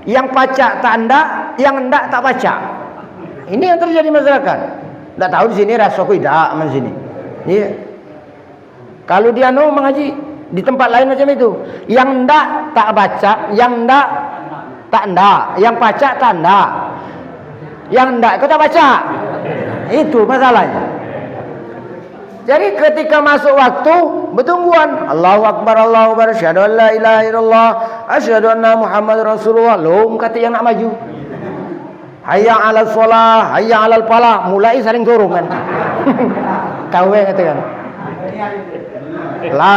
Yang pacak tak ndak, yang ndak tak pacak. Ini yang terjadi masyarakat. Tak tahu di sini rasaku tidak di sini. Iya. Kalau dia mengaji di tempat lain macam itu. Yang ndak tak baca, yang ndak tak ndak, yang pacak tak ndak. Yang ndak kau tak baca. Itu masalahnya. Jadi ketika masuk waktu bertungguan, Allahu Akbar, Allahu Akbar, asyhadu an la ilaha illallah, asyhadu anna Muhammad Rasulullah. Lom kata yang nak maju. Hayya 'alal shalah, hayya 'alal falah, mulai saling dorong kan. Kau yang katakan. La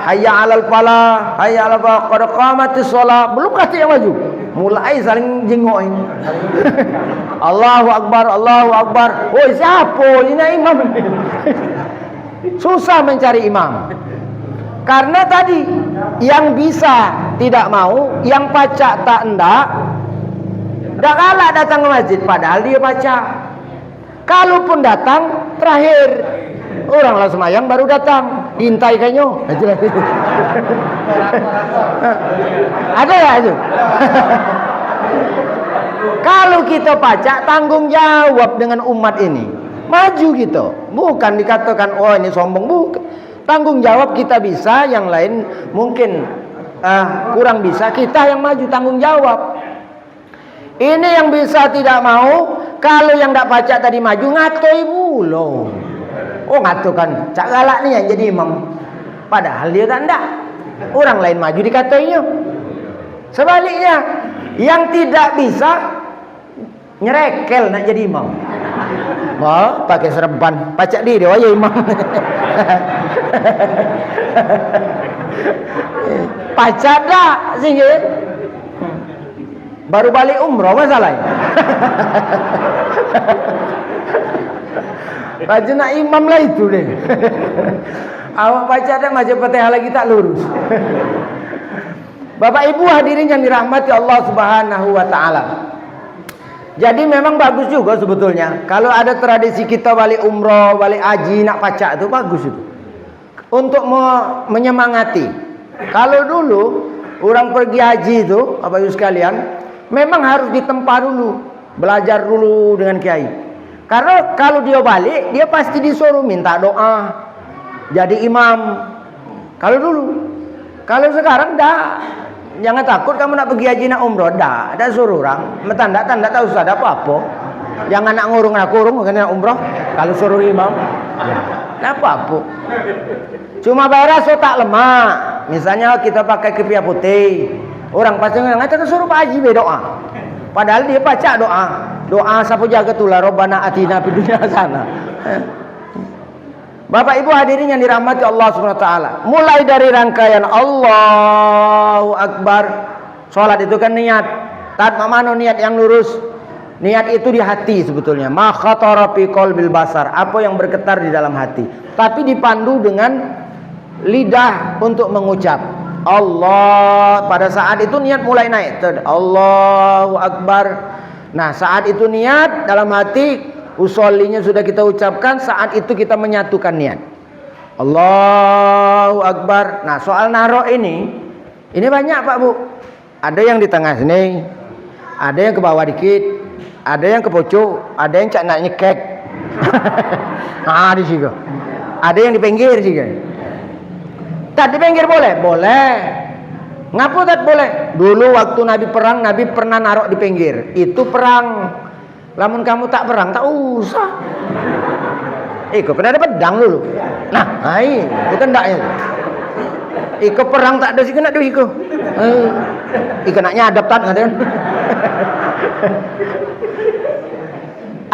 hayya 'alal falah, hayya 'alal falah, qad qamatis shalah, belum kata yang maju. Mulai saling jengokin. Allahu Akbar, Allahu Akbar. Oh, siapa ini imam? Susah mencari imam. Karena tadi yang bisa tidak mau, yang pacak tak endak. Dak kalah datang ke masjid padahal dia baca. Kalaupun datang terakhir, orang lah semayang baru datang, diintai kayaknya. Ada ya itu. Kalau kita pacak, tanggung jawab dengan umat ini. Maju gitu. Bukan dikatakan oh ini sombong, bukan. Tanggung jawab kita bisa, yang lain mungkin kurang bisa, kita yang maju tanggung jawab. Ini yang bisa tidak mau. Kalau yang tak pacak tadi maju ngatoi bulo. Oh ngatokan cak galak nih yang jadi imam. Padahal dia tak ndak. Orang lain maju dikatoinya. Sebaliknya, yang tidak bisa nyerekel nak jadi imam. Wah, pakai serban, pacak diri wah ya imam. Pacak dah sehingga baru balik umroh masalahnya. Baca nak imam lah itu deh. Awak pacak dah macam Fatihah lagi tak lurus. Bapak Ibu hadirin yang dirahmati Allah Subhanahu wa taala. Jadi memang bagus juga sebetulnya. Kalau ada tradisi kita balik umroh, balik haji, nak pacak itu bagus itu. Untuk menyemangati. Kalau dulu orang pergi haji itu, Bapak Ibu sekalian, memang harus ditempa dulu. Belajar dulu dengan kiai. Karena kalau dia balik, dia pasti disuruh minta doa, jadi imam. Kalau dulu, kalau sekarang dah. Jangan takut kamu nak pergi haji nak umroh, dah suruh orang. Tanda tak usah ada apa-apa. Jangan nak ngurung nak umroh. Kalau suruh imam, tak apa-apa. Cuma bayar so tak lemak. Misalnya kita pakai kepiah putih, orang pasti ngatakan suruh Pak Haji berdoa. Padahal dia baca doa sapu jaga tulah Rabbana atina fid dunya hasanah. Bapak Ibu hadirin yang dirahmati Allah Subhanahu wa taala. Mulai dari rangkaian Allahu Akbar. Salat itu kan niat. Tanpa mano niat yang lurus. Niat itu di hati sebetulnya. Ma khatara fi qalbil basar. Apa yang bergetar di dalam hati. Tapi dipandu dengan lidah untuk mengucap Allah. Pada saat itu niat mulai naik. Allahu Akbar. Nah, saat itu niat dalam hati, usollinya sudah kita ucapkan, saat itu kita menyatukan niat. Allahu Akbar. Nah, soal naruh ini banyak Pak Bu. Ada yang di tengah sini, ada yang ke bawah dikit, ada yang ke pojok, ada yang cak nak nyekek. Di situ. Ada yang di pinggir juga. Tak di pinggir boleh? Boleh. Ngapu tak boleh? Dulu waktu Nabi perang, Nabi pernah naruh di pinggir. Itu perang. Lamun kamu tak perang, tak usah. Iko kena ada pedang dulu. Nah, itu kendaknya. Iko perang tak ada sih kena duit iko. Iko nak nyadap tak ada.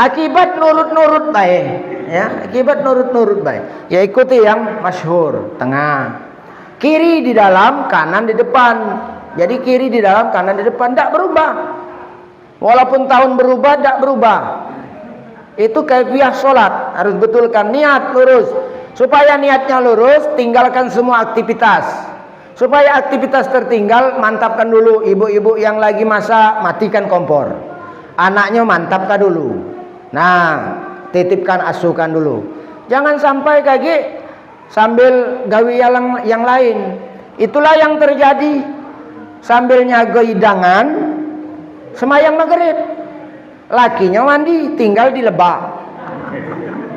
Akibat nurut-nurut baik, ya. Akibat nurut-nurut baik. Ya ikuti yang masyhur, tengah. Kiri di dalam, kanan di depan. Jadi kiri di dalam, kanan di depan, tak berubah. Walaupun tahun berubah, tak berubah. Itu kaifiah solat. Harus betulkan niat lurus. Supaya niatnya lurus, tinggalkan semua aktivitas. Supaya aktivitas tertinggal, mantapkan dulu. Ibu-ibu yang lagi masak, matikan kompor. Anaknya mantapkan dulu. Nah, titipkan asukan dulu. Jangan sampai kaki sambil gawe yang lain. Itulah yang terjadi. Sambil nyaga hidangan, semayang maghrib. Lakinya mandi, tinggal di lebak.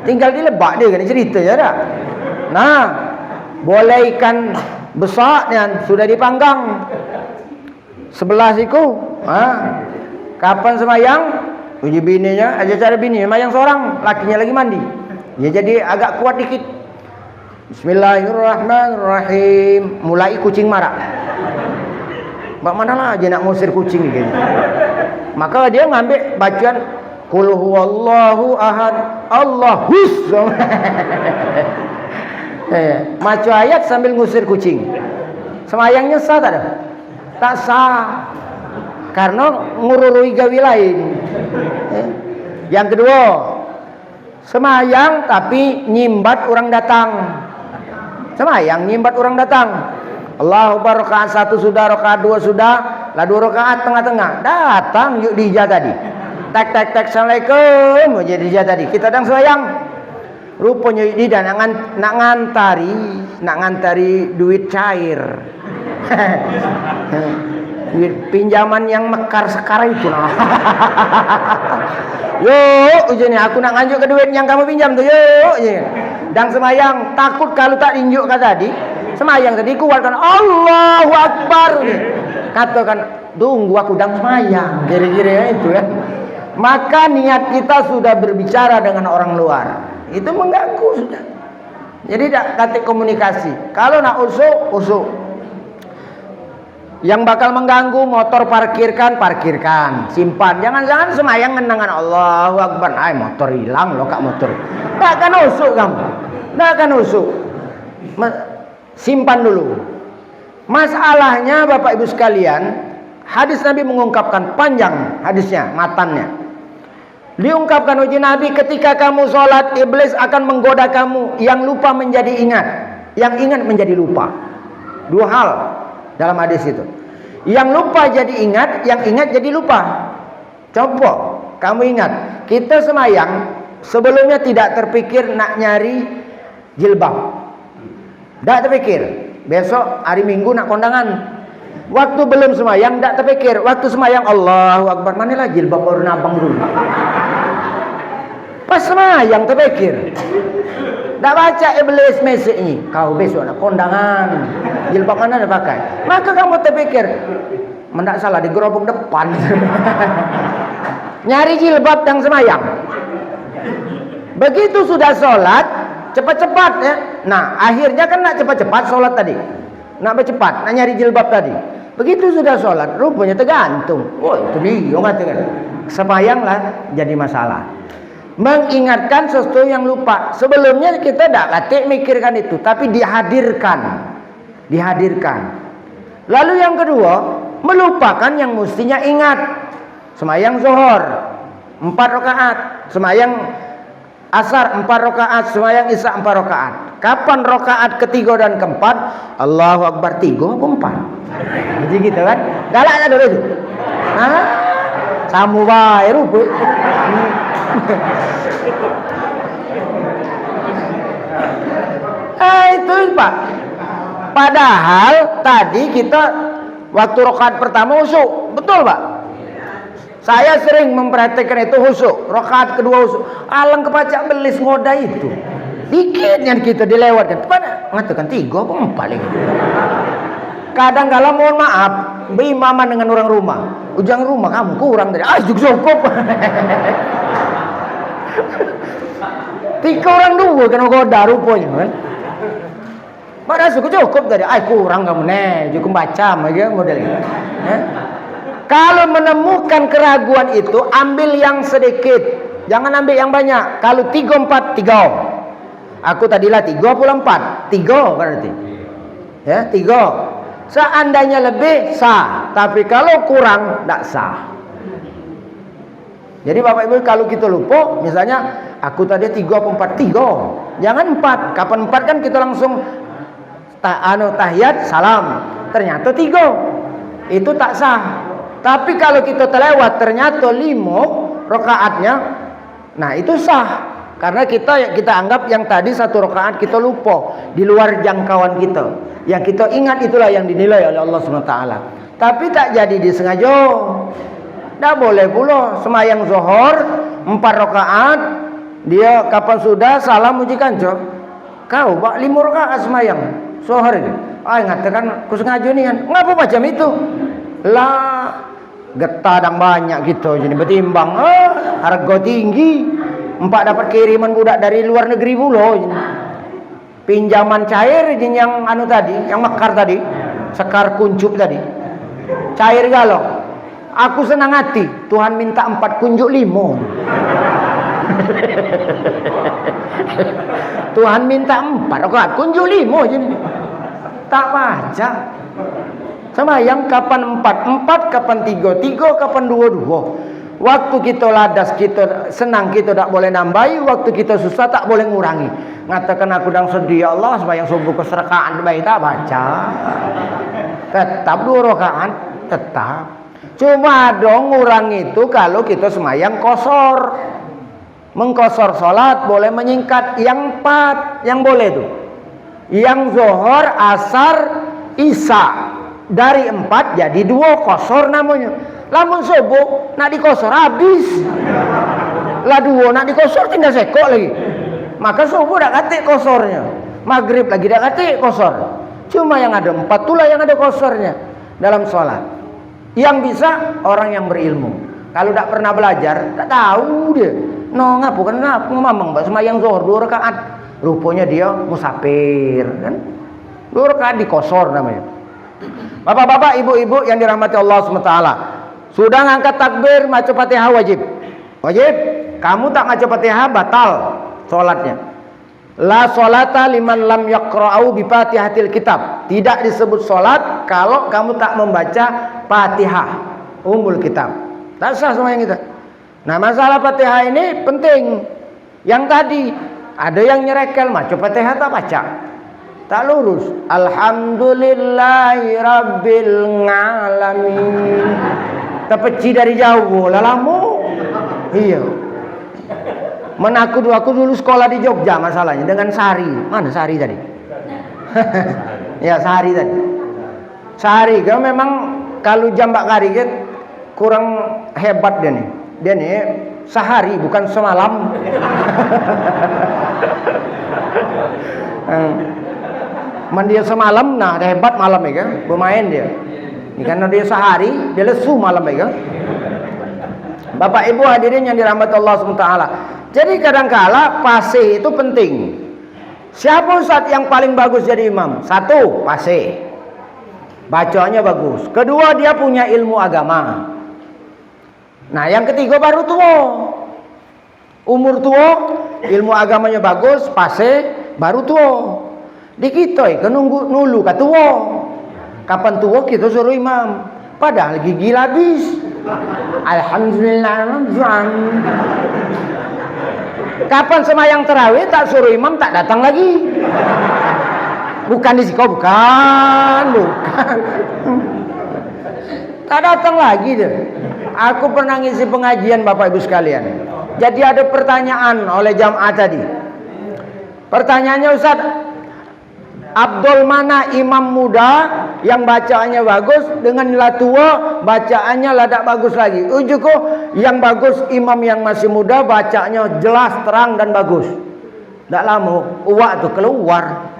Tinggal di lebak dia kan cerita ya dah. Nah, boleh ikan besar yang sudah dipanggang. Sebelah siku. Kapan semayang? Uji bininya, aja cara bini semayang seorang, lakinya lagi mandi. Ya jadi agak kuat dikit. Bismillahirrahmanirrahim. Mulai kucing marah. Mbak mana lah aja nak ngusir kucing gitu. Maka dia ngambil bacaan Qul huwallahu ahad Allahus. Macu ayat sambil ngusir kucing. Semayangnya sah tak ada? Tak sah. Karena ngururui gawi lain. Yang kedua, semayang tapi nyimbat orang datang. Semayang nyimbat orang datang. Allahu Akbar rakaat 1 sudah, rakaat 2 sudah, lah 2 rakaat tengah-tengah. Datang yuk dijah tadi. Tak assalamualaikum jadi dijah tadi. Kita sedang semayang. Rupanya yuk dijah nak ngantari duit cair. Duit pinjaman yang mekar sekarang itu. Yuk ujungnya aku nak nganjuk ke duit yang kamu pinjam tuh. Yuk. Dan semayang takut kalau tak injuk kata tadi. Semayang tadi kuatkan Allahu Akbar. Katakan tunggu aku dan semayang. Kira-kira itu kan. Maka niat kita sudah berbicara dengan orang luar. Itu mengganggu sudah. Jadi tak kata komunikasi. Kalau nak usuk. Yang bakal mengganggu motor parkirkan, simpan. Jangan semayang dengan Allahu Akbar. Motor hilang loh kak motor. Tak akan usuk kamu. Tak akan usuk. Simpan dulu. Masalahnya Bapak Ibu sekalian, hadis Nabi mengungkapkan panjang hadisnya, matannya. Diungkapkan oleh Nabi, ketika kamu sholat, iblis akan menggoda kamu. Yang lupa menjadi ingat, yang ingat menjadi lupa. 2 hal dalam hadis itu. Yang lupa jadi ingat, yang ingat jadi lupa. Coba kamu ingat, kita semayang sebelumnya tidak terpikir nak nyari jilbab. Tak terpikir besok hari Minggu nak kondangan. Waktu belum semayang tidak terpikir. Waktu semayang Allahu Akbar, mana lagi jilbab baru nabang dulu. Pas semayang terpikir. Tak baca iblis mesej ini. Kau besok nak kondangan. Jilbab mana dah pakai? Maka kamu terpikir, mendak salah di gerobak depan. Nyari jilbab yang semayang. Begitu sudah sholat, cepat-cepat ya. Nah, akhirnya kan nak cepat-cepat sholat tadi. Nak bercepat, nak nyari jilbab tadi. Begitu sudah sholat, rupanya tergantung. Oh, itu dia mengatakan. Semayanglah jadi masalah. Mengingatkan sesuatu yang lupa. Sebelumnya kita tidak katik mikirkan itu, tapi dihadirkan. Lalu yang kedua, melupakan yang mestinya ingat. Semayang zuhur 4 rakaat, semayang asar 4 rakaat, semayang isya 4 rakaat. Kapan rakaat ketiga dan keempat? Allahu Akbar 3 apa 4? Jadi gitu kan? Galaknya dulu itu. Samu bae rupa. Itu Pak. Padahal tadi kita waktu rakaat pertama khusyuk, betul Pak? Saya sering memperhatikan itu khusyuk. Rakaat kedua khusyuk. Alang kepacak belis ngoda itu. Dikit yang kita dilewatkan. Pada mengatakan 3 apa 4 lagi. Kadang kala mohon maaf, berimaman dengan orang rumah. Ujang rumah kamu kurang dari cukup. 3 orang 2 kan goda rupanya kan. Pada cukup dari kurang kamu cukup baca aja model ini. Kalau menemukan keraguan itu, ambil yang sedikit, jangan ambil yang banyak. Kalau 3 4 3. Aku tadilah 3 pula 4. 3 berarti. Ya, 3. Seandainya lebih sah, tapi kalau kurang tidak sah. Jadi Bapak Ibu kalau kita lupa, misalnya aku tadi 3 apa 4 3. Jangan 4. Kapan 4 kan kita langsung tahiyat salam. Ternyata 3. Itu tak sah. Tapi kalau kita terlewat ternyata 5 rakaatnya, nah itu sah. Karena kita anggap yang tadi 1 rakaat kita lupa, di luar jangkauan kita. Yang kita ingat itulah yang dinilai oleh Allah SWT. Tapi tak jadi disengaja. Tak boleh pula semayang zuhur 4 rakaat, dia kapan sudah salam uji kanco. Kau bak 5 rakaat semayang zuhur ini. Ngatakan aku sengaja nih kan. Ngapa macam itu? Lah getah dan banyak gitu jadi bertimbang harga tinggi 4 dapat kiriman budak dari luar negeri pula pinjaman cair yang tadi yang mekar tadi sekar kuncup tadi cair galau aku senang hati Tuhan minta 4 kunjuk 5 Tuhan minta 4 rakaat kunjuk 5 jadi tak baca sama yang kapan 4 kapan 3 kapan 2 waktu kita ladas kita senang kita tak boleh nambahi, waktu kita susah tak boleh ngurangi. Ngatakan aku sedang sedih ya Allah sembahyang subuh keserkaan baik tak baca tetap 2 rakaat tetap cuma dong ngurang itu kalau kita sembahyang kosor mengkosor salat boleh menyingkat yang 4 yang boleh tuh yang zuhur asar isya dari 4 jadi 2 kosor namanya. Lamun subuh nak dikosor habis. Lah 2 nak dikosor tinggal sekok lagi. Maka subuh dak katik kosornya. Maghrib lagi dak katik kosor. Cuma yang ada 4 itulah yang ada kosornya dalam sholat. Yang bisa orang yang berilmu. Kalau tak pernah belajar, tak tahu dia. No ngapu kan ngapu mamang mbak semayang zuhur 2 rakaat. Rupanya dia musafir kan. 2 rakaat dikosor namanya. Bapak-bapak, ibu-ibu yang dirahmati Allah SWT, sudah ngangkat takbir maca Fatihah wajib. Wajib. Kamu tak maca Fatihah batal salatnya. La sholata liman lam yaqra'u bi Fatihatil kitab. Tidak disebut salat kalau kamu tak membaca Fatihah Ummul Kitab. Tak sah semua yang kita. Nah, masalah Fatihah ini penting. Yang tadi ada yang nyerekel maca Fatihah tak baca. Tak lurus. Alhamdulillahi rabbil alamin. Terpeci dari jauh lalamu. Iya. Aku dulu sekolah di Jogja masalahnya dengan Sari. Mana Sari tadi? Ya Sari tadi. Sehari kan memang kalau jambak kari kan kurang hebat dia nih. Dia nih sehari bukan semalam. Dia semalam, nah dia hebat malam ya kan, bermain dia. Ini karena dia sehari, dia lesu malam ya kan. Bapak Ibu hadirin yang dirahmati Allah SWT. Jadi kadangkala fasih itu penting. Siapa Ustaz yang paling bagus jadi imam? Satu, fasih, bacaannya bagus. Kedua, dia punya ilmu agama. Nah yang ketiga baru tua. Umur tua, ilmu agamanya bagus, fasih, baru tua. Di kita kan nunggu nulu ke tua. Kapan tua kita suruh imam, padahal gigi habis. Alhamdulillah. Kapan semayang terawih tak suruh imam tak datang lagi. Bukan di siko, bukan. Tak datang lagi deh. Aku pernah ngisi pengajian Bapak Ibu sekalian. Jadi ada pertanyaan oleh jamaah tadi. Pertanyaannya, Ustaz, Abdul mana imam muda yang bacaannya bagus dengan nilai tua bacaannya ladak bagus lagi? Ujuku yang bagus imam yang masih muda bacaannya jelas, terang dan bagus. Tak lama uak tuh keluar.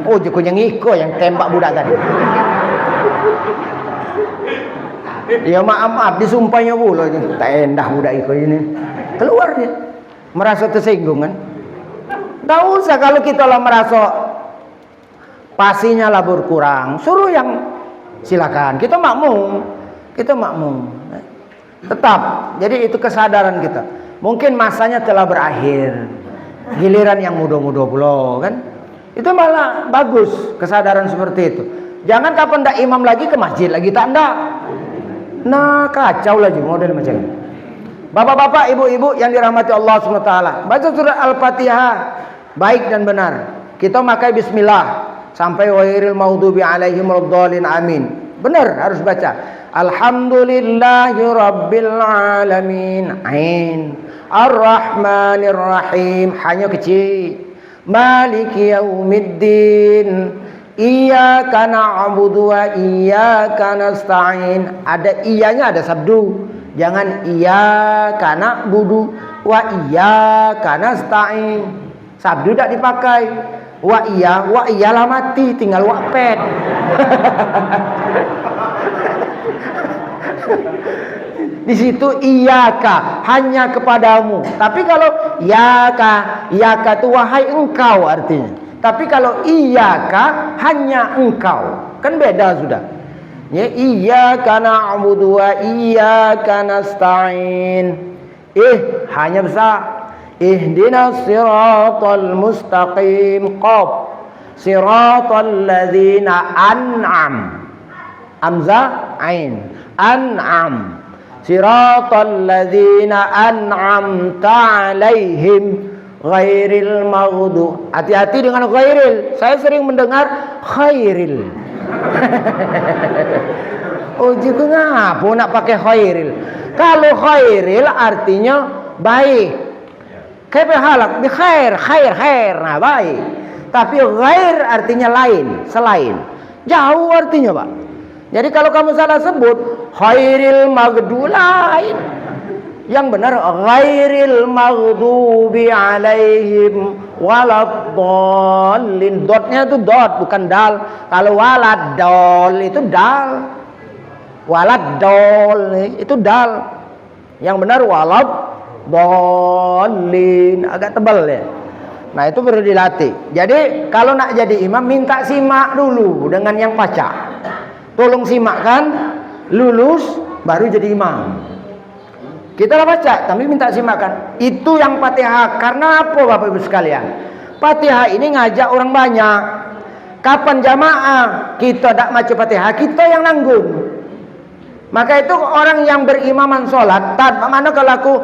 Ujuku yang iko yang tembak budak tadi. Ya maaf disumpahnya pula tak endah budak iko ini. Keluar dia merasa tersinggung kan. Tak usah kalau kita lah merasa pasinya lah berkurang, suruh yang silakan, kita makmum. Tetap, jadi itu kesadaran kita. Mungkin masanya telah berakhir, giliran yang muda-muda pula kan. Itu malah bagus kesadaran seperti itu. Jangan kapan ndak imam lagi ke masjid lagi tak ndak. Nah kacau lagi model macam ini. Bapak-bapak, ibu-ibu yang dirahmati Allah SWT, baca surah Al-Fatihah baik dan benar. Kita makai bismillah sampai ghairil maghdubi alaihim waladdallin, amin. Benar harus baca. Alhamdulillahirabbil alamin, ain. Ar-Rahmanir Rahim, hanya kecil. Maliki yaumiddin, iyyaka na'budu wa iyyaka nasta'in. Ada iyanya, ada sabdu. Jangan iyyaka na'budu wa iyyaka nasta'in. Sabdu tidak dipakai. Wa iyalah mati, tinggal wapet. Di situ iyaka hanya kepadamu. Tapi kalau yaka itu wahai engkau artinya. Tapi kalau iyaka hanya engkau, kan beda sudah. Ya iyyaka na'budu wa iyyaka nasta'in. Hanya besar. Ihdinas siratal mustaqim. Qaf. Siratal ladzina an'am. Hamzah ain. An'am. Siratal ladzina an'amta 'alaihim ghairil maghdubi. Hati-hati dengan ghairil. Saya sering mendengar khairil. Juga ngapa nak pakai khairil? Kalau khairil artinya baik. Kayak halak bi khair, nah baik. Tapi ghair artinya lain, selain. Jauh artinya, Pak. Jadi kalau kamu salah sebut khairil maghdubi lain. Yang benar ghairil maghdubi alaihim waladdallin. Dotnya itu dot bukan dal. Kalau waladdall itu dal. Waladdall itu dal. Yang benar waladdallin, agak tebal ya. Nah itu perlu dilatih. Jadi kalau nak jadi imam minta simak dulu dengan yang baca. Tolong simakkan, lulus baru jadi imam. Kita lah baca, tapi minta simakkan. Itu yang Fatihah. Karena apa Bapak Ibu sekalian? Fatihah ini ngajak orang banyak. Kapan jamaah kita tak baca Fatihah, kita yang nanggung. Maka itu orang yang berimaman sholat, mana kalau aku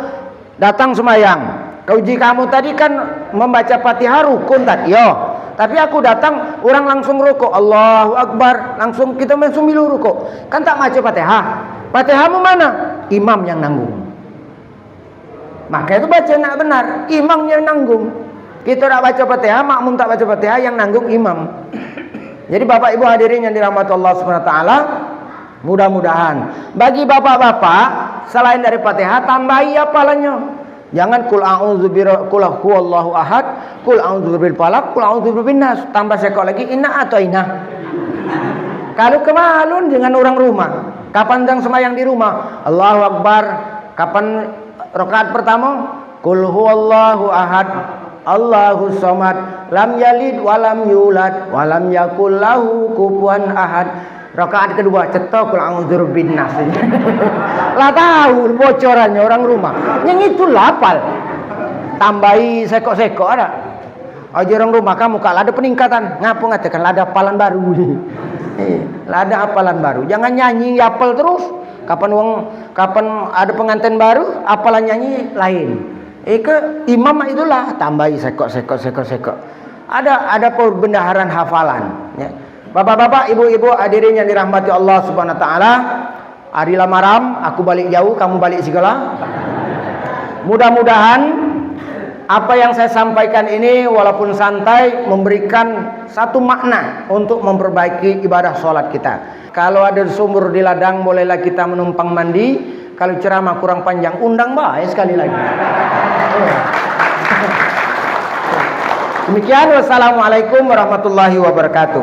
datang semayang, uji kamu tadi kan membaca Fatihah rukun tadi, yo. Tapi aku datang, orang langsung rukuk, Allahu Akbar, langsung kita langsung milu rukuk. Kan tak baca Fatihah. Fatihahmu mana? Imam yang nanggung. Maka itu baca nak benar, imam yang nanggung. Kita tak baca Fatihah, makmum tak baca Fatihah, yang nanggung imam. Jadi Bapak Ibu hadirin yang dirahmati Allah Subhanahu wa taala, mudah-mudahan bagi bapak-bapak selain dari Fatihah tambahi hafalannya. Jangan kul a'udzu kul huwallahu ahad, kul a'udzu birabbil falaq, kul a'udzu birabbin nas. Tambah sekali lagi inna atau inna. Kalau kemalun dengan orang rumah, kapan sedang semayang di rumah? Allahu Akbar. Kapan rakaat pertama? Kul huwallahu ahad, Allahu somad, lam yalid walam yulad, walam yakul lahu kufuwan ahad. Rakaat kedua cetok kul a'udzu birabbin nas. Lah tahu bocorannya orang rumah. Yang itu lapal. Tambahi sekok-sekok ada. Aja orang rumah kamu kalau ada peningkatan, ngapu ngatakan ada hafalan baru. Ada hafalan baru. Jangan nyanyi hafal terus. Kapan ada pengantin baru, hafalan nyanyi lain. Ke imam itulah tambahi sekok. Ada perbendaharaan hafalan. Ya. Bapak-bapak, ibu-ibu hadirin yang dirahmati Allah Subhanahu wa taala. Hari lamaram, aku balik jauh, kamu balik segala. Mudah-mudahan apa yang saya sampaikan ini walaupun santai memberikan satu makna untuk memperbaiki ibadah sholat kita. Kalau ada sumur di ladang bolehlah kita menumpang mandi. Kalau ceramah kurang panjang undang baik sekali lagi. Demikian, wassalamualaikum warahmatullahi wabarakatuh.